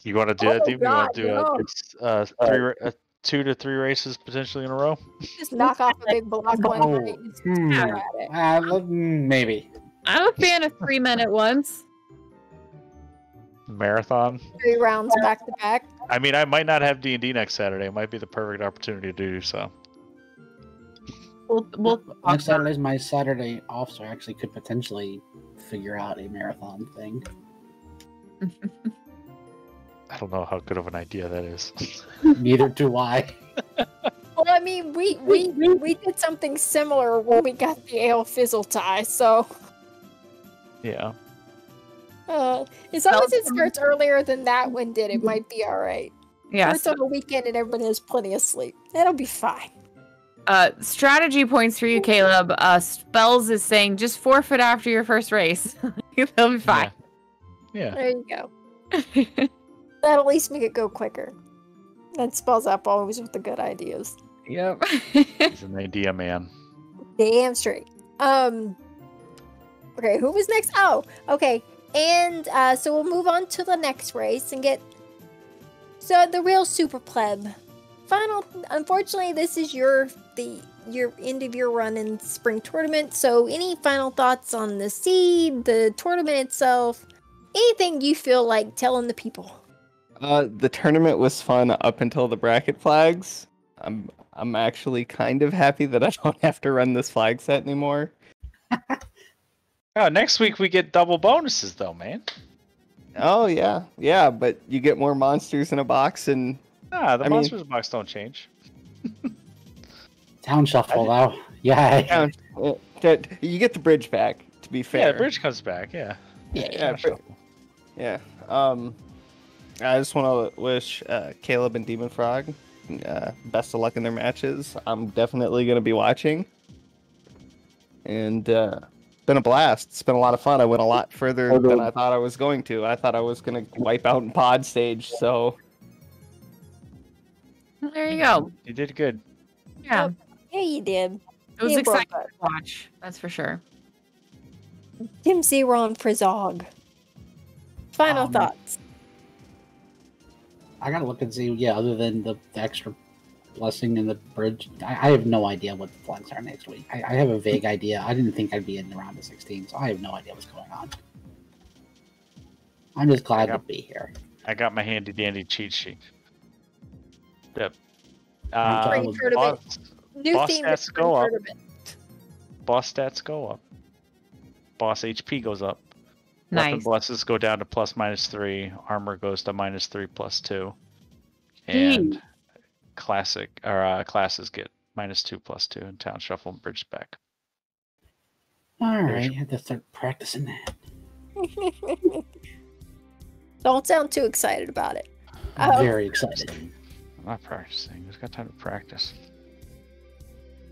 You want to do that, Dean? You want to do no. 2 to 3 races potentially in a row? Just knock off a big block one. Maybe. I'm a fan of 3 men at once. Marathon. 3 rounds back to back. I mean, I might not have D&D next Saturday. It might be the perfect opportunity to do so. We'll Next Saturday's my Saturday off, so I actually could potentially figure out a marathon thing. I don't know how good of an idea that is. Neither do I. Well, I mean, we did something similar when we got the ale fizzle tie, so Yeah. as long as it starts earlier than that one did, it might be all right. Yeah. Or it's on a weekend and everybody has plenty of sleep. That'll be fine. Strategy points for you, Caleb. Spells is saying just forfeit after your first race. They'll be fine. Yeah. There you go. That'll at least make it go quicker. That spells up always with the good ideas. Yep. He's an idea man. Damn straight. Okay, who was next? Oh, okay. And so we'll move on to the next race and get the real super pleb. Final. Unfortunately, this is your end of your run in spring tournament. So, any final thoughts on the seed, the tournament itself, anything you feel like telling the people? The tournament was fun up until the bracket flags. I'm actually kind of happy that I don't have to run this flag set anymore. Oh, next week we get double bonuses though, man. Oh yeah, but you get more monsters in a box, and The monsters box don't change. Town shuffle though. Yeah. You get the bridge back. To be fair. Yeah, the bridge comes back. Yeah. Yeah. I just want to wish Caleb and Dem0nfr0g best of luck in their matches. I'm definitely going to be watching. And been a blast. It's been a lot of fun. I went a lot further than I thought I was going to. I thought I was going to wipe out in pod stage, so... There you go. You did good. Yeah. Yeah, you did. It was You exciting broke to watch. That's for sure. Dem0nfr0g. Final thoughts. I gotta look and see. Yeah, other than the extra blessing and the bridge, I have no idea what the flags are next week. I have a vague idea. I didn't think I'd be in the round of 16, so I have no idea what's going on. I'm just glad to be here. I got my handy dandy cheat sheet. Yep. Spring tournament. New boss theme stats for go up. tournament. Boss stats go up. Boss HP goes up. Nice. Weapon blesses go down to +-3. Armor goes to -3 +2. And classic or classes get -2 +2, and town shuffle and bridge back. All right, I have to start practicing that. Don't sound too excited about it. I'm very excited. I'm not practicing. Who's got time to practice?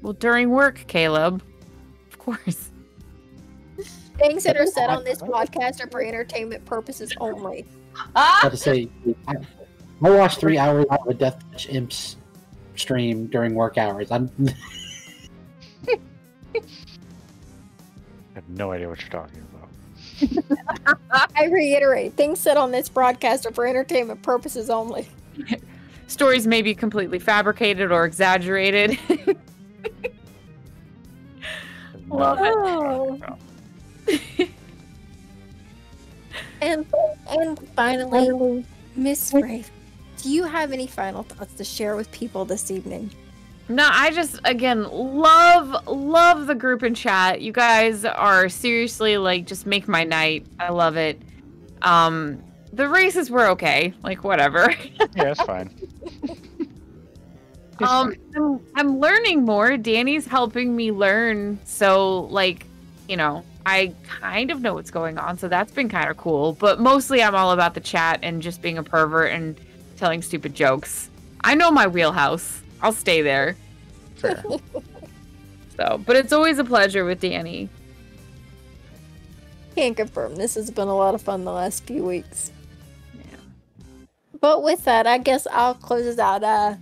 Well, during work, Caleb. Of course. Things that are said on this podcast are for entertainment purposes only. I have to say, I watched 3 hours of a Deathmatch Imps stream during work hours. I have no idea what you're talking about. I reiterate, things said on this broadcast are for entertainment purposes only. Stories may be completely fabricated or exaggerated. Love it. And finally, Miss Wraith, do you have any final thoughts to share with people this evening? No, I just, again, love the group in chat. You guys are seriously, like, just make my night. I love it. The races were okay. Like, whatever. Yeah, it's fine. I'm learning more. Danny's helping me learn. So, like, you know, I kind of know what's going on. So that's been kind of cool. But mostly I'm all about the chat and just being a pervert and telling stupid jokes. I know my wheelhouse. I'll stay there. Fair. So, but it's always a pleasure with Danny. Can't confirm. This has been a lot of fun the last few weeks. Yeah. But with that, I guess I'll close this out.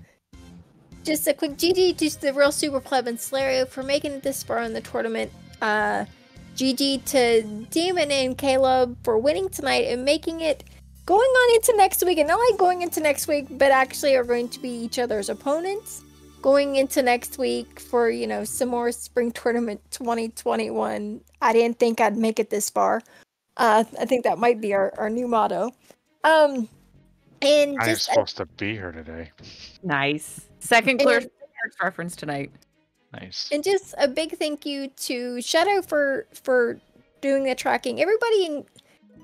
Just a quick GG to the Real Super Pleb and Solario for making it this far in the tournament. GG to Dem0n and Caleb for winning tonight and making it going on into next week. And not only going into next week, but actually are going to be each other's opponents. Going into next week for, you know, some more Spring Tournament 2021. I didn't think I'd make it this far. I think that might be our new motto. And I'm just supposed to be here today. Nice. Second clear reference tonight. Nice. And just a big thank you to Shadow for doing the tracking. Everybody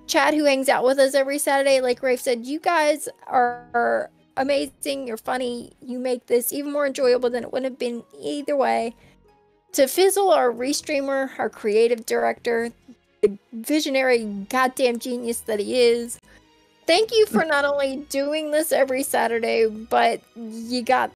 chat who hangs out with us every Saturday. Like Rafe said, you guys are amazing. You're funny. You make this even more enjoyable than it would have been either way. To Fizzle, our restreamer, our creative director, the visionary goddamn genius that he is. Thank you for not only doing this every Saturday, but you got